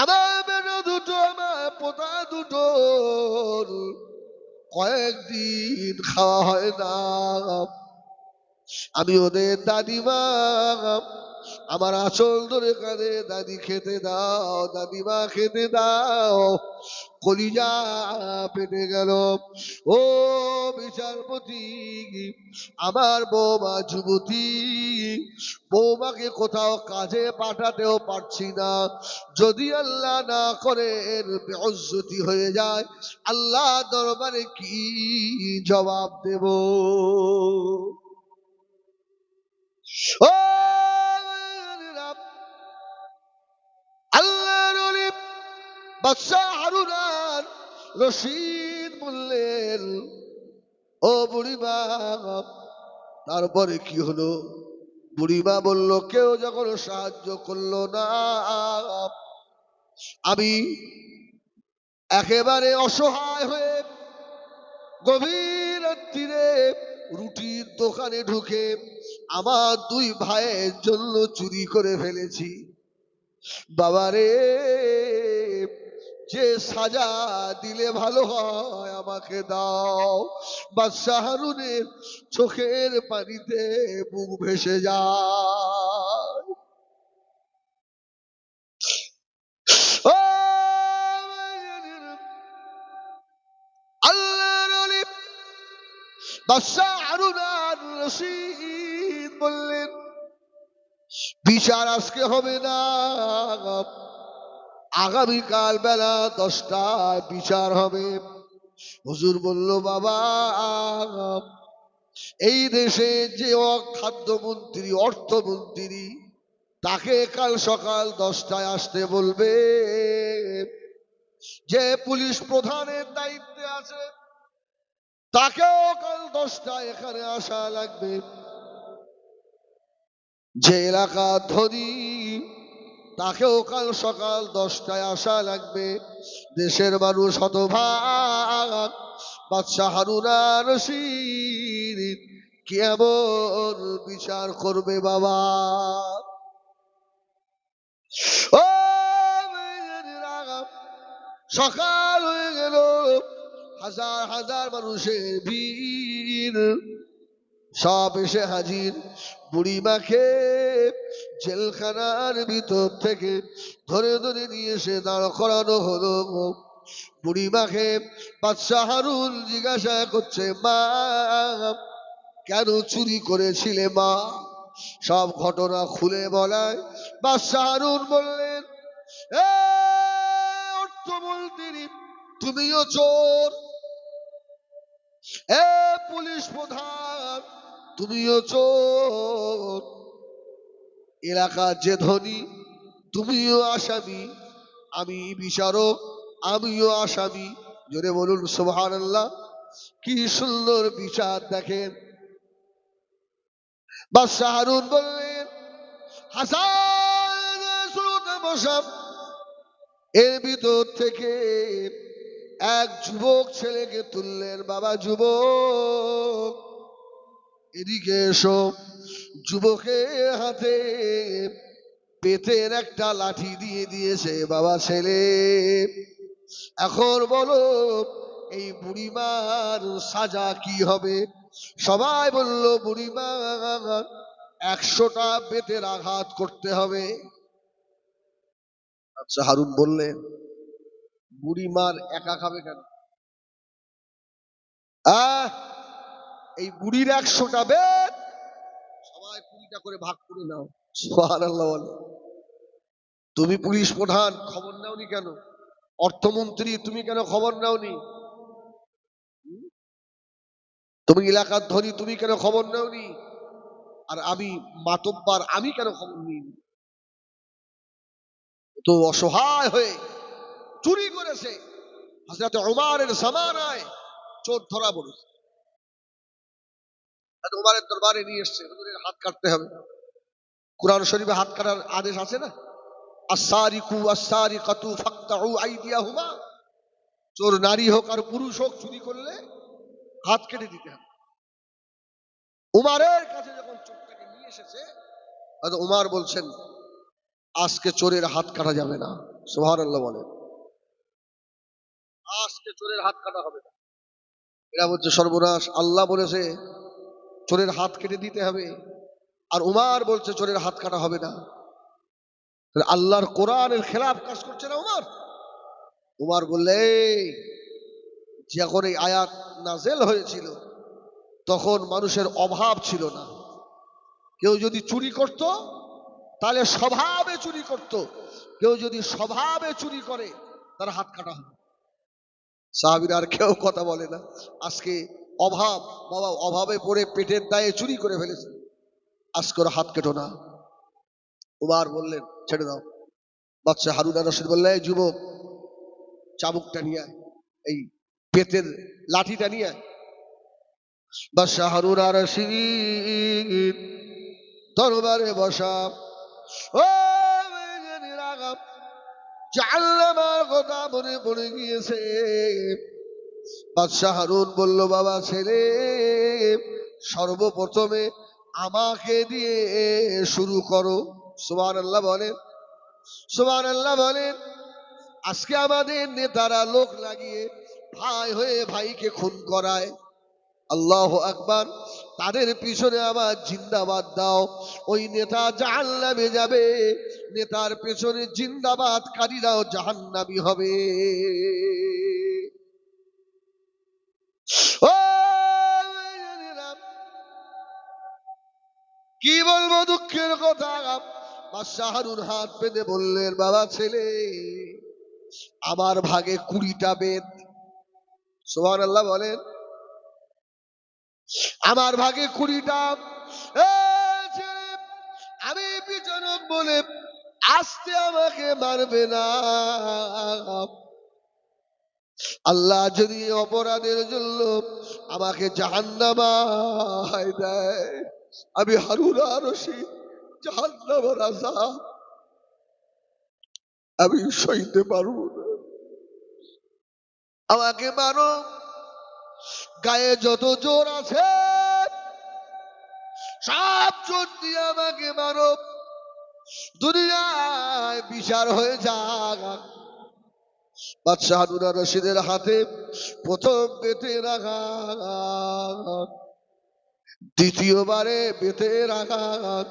আমার বেটা দুটো, আমার পোতা দুটো কয়েকদিন খাওয়া হয় না। আমি ওদের দাদিমা, আমার আঁচল ধরে কাঁদে, দাদি খেতে দাও, দাদিমা খেতে দাও, কলিজা পেটে গেল। ও বিচারপতি, আমার বৌমা যুবতী, বৌমাকে কোথাও কাজে পাঠাতেও পারছি না। যদি আল্লাহ না করে এর বেইজ্জতি হয়ে যায়, আল্লাহ দরবারে কি জবাব দেব? ও আল্লাহর ওলি বাদশা হারুন আর রশিদ বললেন, ও বুড়িমা, তারপরে কি হলো? বুড়িমা বলল, কেউ যখন সাহায্য করলো না, আমি একেবারে অসহায় হয়ে গভীর রাত্রিরে রুটির দোকানে ঢুকে আমার 2 ভাইয়ের জন্য চুরি করে ফেলেছি। বাবারে, যে সাজা দিলে ভালো হয় আমাকে দাও। বাদশাহ হারুনের চোখের পানিতে বুক ভেসে যায়। ও আল্লাহর ওলি বাদশাহ হারুন আর রশিদ বললেন, বিচার আজকে হবে না, আগামীকাল বেলা 10টায় বিচার হবে। হুজুর বলল, বাবা, এই দেশে যে খাদ্যমন্ত্রী, অর্থমন্ত্রী, তাকে কাল সকাল 10টায় আসতে বলবে। যে পুলিশ প্রধানের দায়িত্বে আছে, তাকেও কাল 10টায় এখানে আসা লাগবে। যে এলাকা ধনী, তাকেও কাল সকাল 10টায় আসা লাগবে। দেশের মানুষ হতভাগ। বাদশাহ হারুন আর রশিদ কেমন বিচার করবে বাবা? ও সকাল হয়ে গেল, হাজার হাজার মানুষের ভিড়, সব এসে হাজির। বুড়িমাকে জেলখানার ভিতর থেকে ধরে ধরে নিয়ে এসে দাঁড় করানো হলো। বুড়িমাকে বাদশাহ হারুন জিজ্ঞাসা করছে, মা, কেন চুরি করেছিলে মা? সব ঘটনা খুলে বলায় বাদশাহ হারুন বললেন, এ অর্থমন্ত্রী, তুমিও চোর। এ পুলিশ প্রধান, তুমিও চোর। এলাকার যে ধনী, তুমিও আসামি। আমি বিচারক, আমিও আসামি। জোরে বলুন সুবহানাল্লাহ। কি সুন্দর বিচার দেখেন। বাদশাহ হারুন বললেন, হাসান শুরুতে বসাব। এর ভিতর থেকে এক যুবক ছেলেকে তুললেন। বাবা যুবক, এদিকে এসো। যুবকের হাতে পেটের একটা লাঠি দিয়ে দিয়েছে। বাবা ছেলে, এখন বলো এই বুড়িমার সাজা কি হবে? সবাই বলল, বুড়িমা 100টা বেতের আঘাত করতে হবে। আচ্ছা, হারুন বললেন, বুড়িমার একা খাবে কেন? এই বুড়ির 100টা বেত সবাই 20টা করে ভাগ করে নাও। সুবহানাল্লাহ বলো। তুমি পুলিশ প্রধান, খবর নাওনি কেন? অর্থমন্ত্রী, তুমি কেন খবর নাওনি? তুমি এলাকার ধনী, তুমি কেন খবর নাওনি? আর আমি মাতব্বার, আমি কেন খবর নিই? তো অসহায় হয়ে চুরি করেছে। হযরত ওমরের জামানায় চোর ধরা পড়েছে, ওমরের দরবারে নিয়ে এসছে, হুজুরের হাত কাটতে হবে। কোরআন শরীফে হাত কাটার আদেশ আছে না? আস-সারিকু আস-সারিকাতু ফাকতাউ আইদিয়াহুমা। চোর নারী হোক আর পুরুষ হোক, চুরি করলে হাত কেটে দিতে হবে। উমারের কাছে যখন চোরটাকে নিয়ে এসেছে, উমার বলছেন আজকে চোরের হাত কাটা যাবে না। সুবহানাল্লাহ বলেন। আজকে চোরের হাত কাটা হবে না। এরা বলছে সর্বনাশ, আল্লাহ বলেছে চোরের হাত কেটে দিতে হবে, আর উমার বলছে চোরের হাত কাটা হবে না। আল্লাহর কোরআনের খেলাফ কাজ করছে না উমার। উমার বললে, যখন এই আয়াত নাজেল হয়েছিল তখন মানুষের অভাব ছিল না। কেউ যদি চুরি করত তাহলে স্বভাবে চুরি করত, কেউ যদি স্বভাবে চুরি করে তার হাত কাটা হবে। সাহাবীরা আর কেউ কথা বলে না। আজকে অভাব, বাবা অভাবে পড়ে পেটের দায়ে চুরি করে ফেলেছে, আজকে ওর হাত কেটো না। উমার বললেন ছেড়ে দাও। বাদশা হারুন আর রশিদ বললেন, এই যুবক, চাবুকটা নিয়ে আয়, এই পেটের লাঠিটা নিয়ে আয়। বাদশা হারুন আর রশিদ দরবারে বসা। ও জাহান্নামের কথা মনে পড়ে গিয়েছে। বাদশা হারুন বলল, বাবা ছেলে, সর্বপ্রথমে আমাকে দিয়ে শুরু করো। সুবহানাল্লাহ বলেন, সুবহানাল্লাহ বলেন। আজকে আমাদের নেতারা লোক লাগিয়ে ভাই হয়ে ভাইকে খুন করায়। আল্লাহু আকবার। তাদের পিছনে আবার জিন্দাবাদ দাও। ওই নেতা জাহান্নামে যাবে, নেতার পেছনে জিন্দাবাদকারীরাও জাহান্নামী হবে। ও কি বলবো দুঃখের কথা। বাদশা হারুন হাত পেতে বললেন, বাবা ছেলে, আমার ভাগে 20টা বেদ। সুবহানাল্লাহ বলেন। আমার ভাগে 20টা। আমি বিচারক বলে আস্তে আমাকে মারবে না। আল্লাহ যদি অপরাধের জন্য আমাকে জাহান্নামায় দেয়, আমি হারুন আর রশিদ জাহান্নামের আযাব আমি সইতে পারবো না। আমাকে মারো, গায়ে যত জোর আছে সব জোর দিয়ে আমাকে মারো, দুনিয়ায় বিচার হয়ে যাক। বাদশা হারুন আর রশিদের হাতে প্রথম বেতের আঘাত, দ্বিতীয়বারে বেতের আঘাত।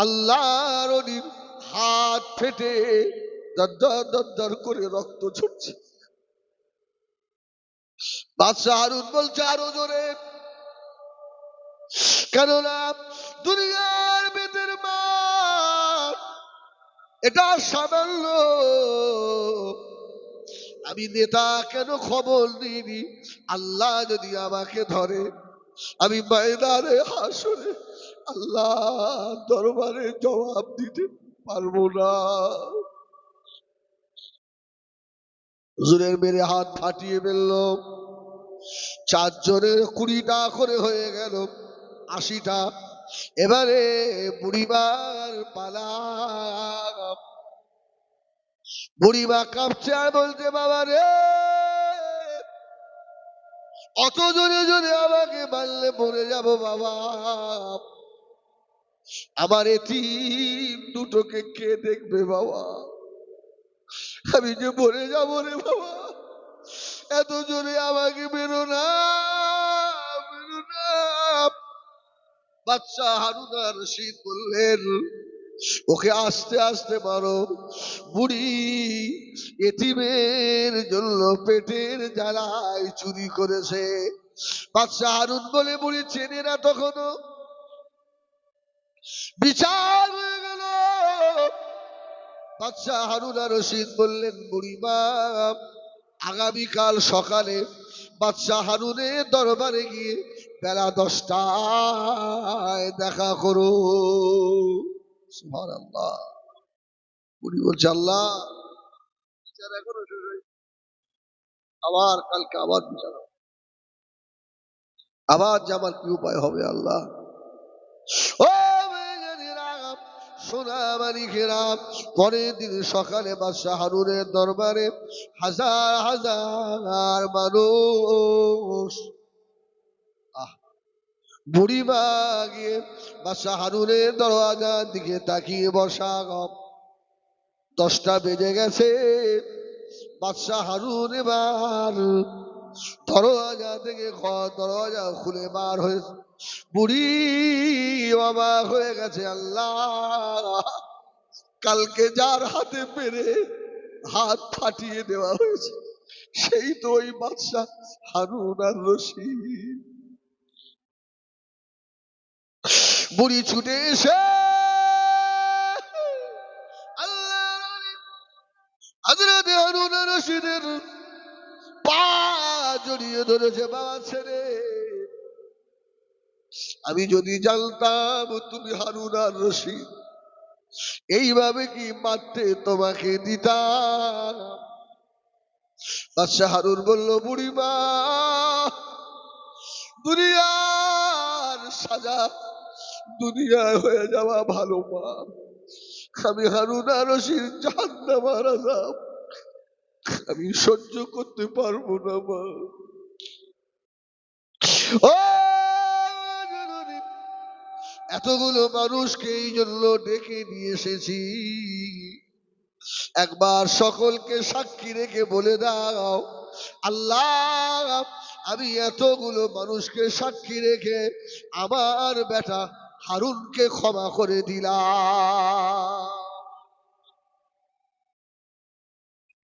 আল্লাহর ওলির হাত ফেটে দরদর দরদর করে রক্ত ঝরছে। বাদশা হারুন বলছে আরো জোরে, কেননা দুনিয়ার বেতের মার এটা সামান্য। আমি নেতা কেন খবর নিইনি, আল্লাহ যদি আমাকে ধরে আমি ময়দানে হাসরে আল্লাহ দরবারে জবাব দিতে পারবো না। হুজুরের মেরে হাত ফাটিয়ে ফেলল। 4 জনের 20টা করে হয়ে গেল 80টা। এবারে বুড়িমার পালা। বুড়িমা কাঁপছে আর বলছে, বাবা রে, অত জোরে জোরে আমাকে মারলে মরে যাব বাবা। আমার এতিম দুটোকে কে দেখবে বাবা? আমি যে মরে যাবো রে বাবা। এত জোরে আমাকে বেরো না, বেরো না। বাদশা হারুন আর রশিদ বললেন, ওকে আস্তে আস্তে মারো। বুড়ি এতিমের জন্য পেটের জ্বালায় চুরি করেছে। বাদশা হারুন বলে, বুড়ি চেনে না তখনও। বিচার হয়ে গেল। বাদশা হারুন আর রশিদ বললেন, বুড়িমা, আগামীকাল সকালে বাদশা হারুনের দরবারে গিয়ে বেলা 10টায় দেখা করো। সুবহানাল্লাহ। বুড়ি বলছে আল্লাহ বিচার এখনো শেষ হয়নি। আবার কালকে আবার বিচার হবে। আবার যাবার কি উপায় হবে আল্লাহ? ও মেয়েরা, সোনামানিকেরা, পরের দিন সকালে বাদশাহ হারুনের দরবারে হাজার হাজার মানুষ। বুড়িমা গিয়ে বাদশাহ হারুনের দরওয়াজার দিকে তাকিয়ে বসা। 10টা বেজে গেছে। বাদশাহ হারুন এবার দরওয়াজা থেকে দরওয়াজা খুলে বার হয়েছে। বুড়ি অবাক হয়ে গেছে, আল্লাহ কালকে যার হাতে পেরে হাত ফাটিয়ে দেওয়া হয়েছে সেই তো ওই বাদশাহ হারুন আর রশিদ। বুড়ি ছুটে এসে হযরত হারুন আর রশিদের পা জড়িয়ে ধরেছে। বাবা ছেড়ে, আমি যদি জানতাম তুমি হারুন আর রশিদ, এইভাবে কি মারতে তোমাকে দিতাম। বাদশাহ হারুন বলল, বুড়িমা দুনিয়ার সাজা দুনিয়ায় হয়ে যাওয়া ভালো মা, আমি হারুন আর রশিদ জাহান্নামের আযাব আমি সহ্য করতে পারবো না মা। ও জননী, এতগুলো মানুষকে এই জন্য ডেকে নিয়ে এসেছি, একবার সকলকে সাক্ষী রেখে বলে দাও, আল্লাহ আমি এতগুলো মানুষকে সাক্ষী রেখে আমার বেটা হারুনকে ক্ষমা করে দিলাম।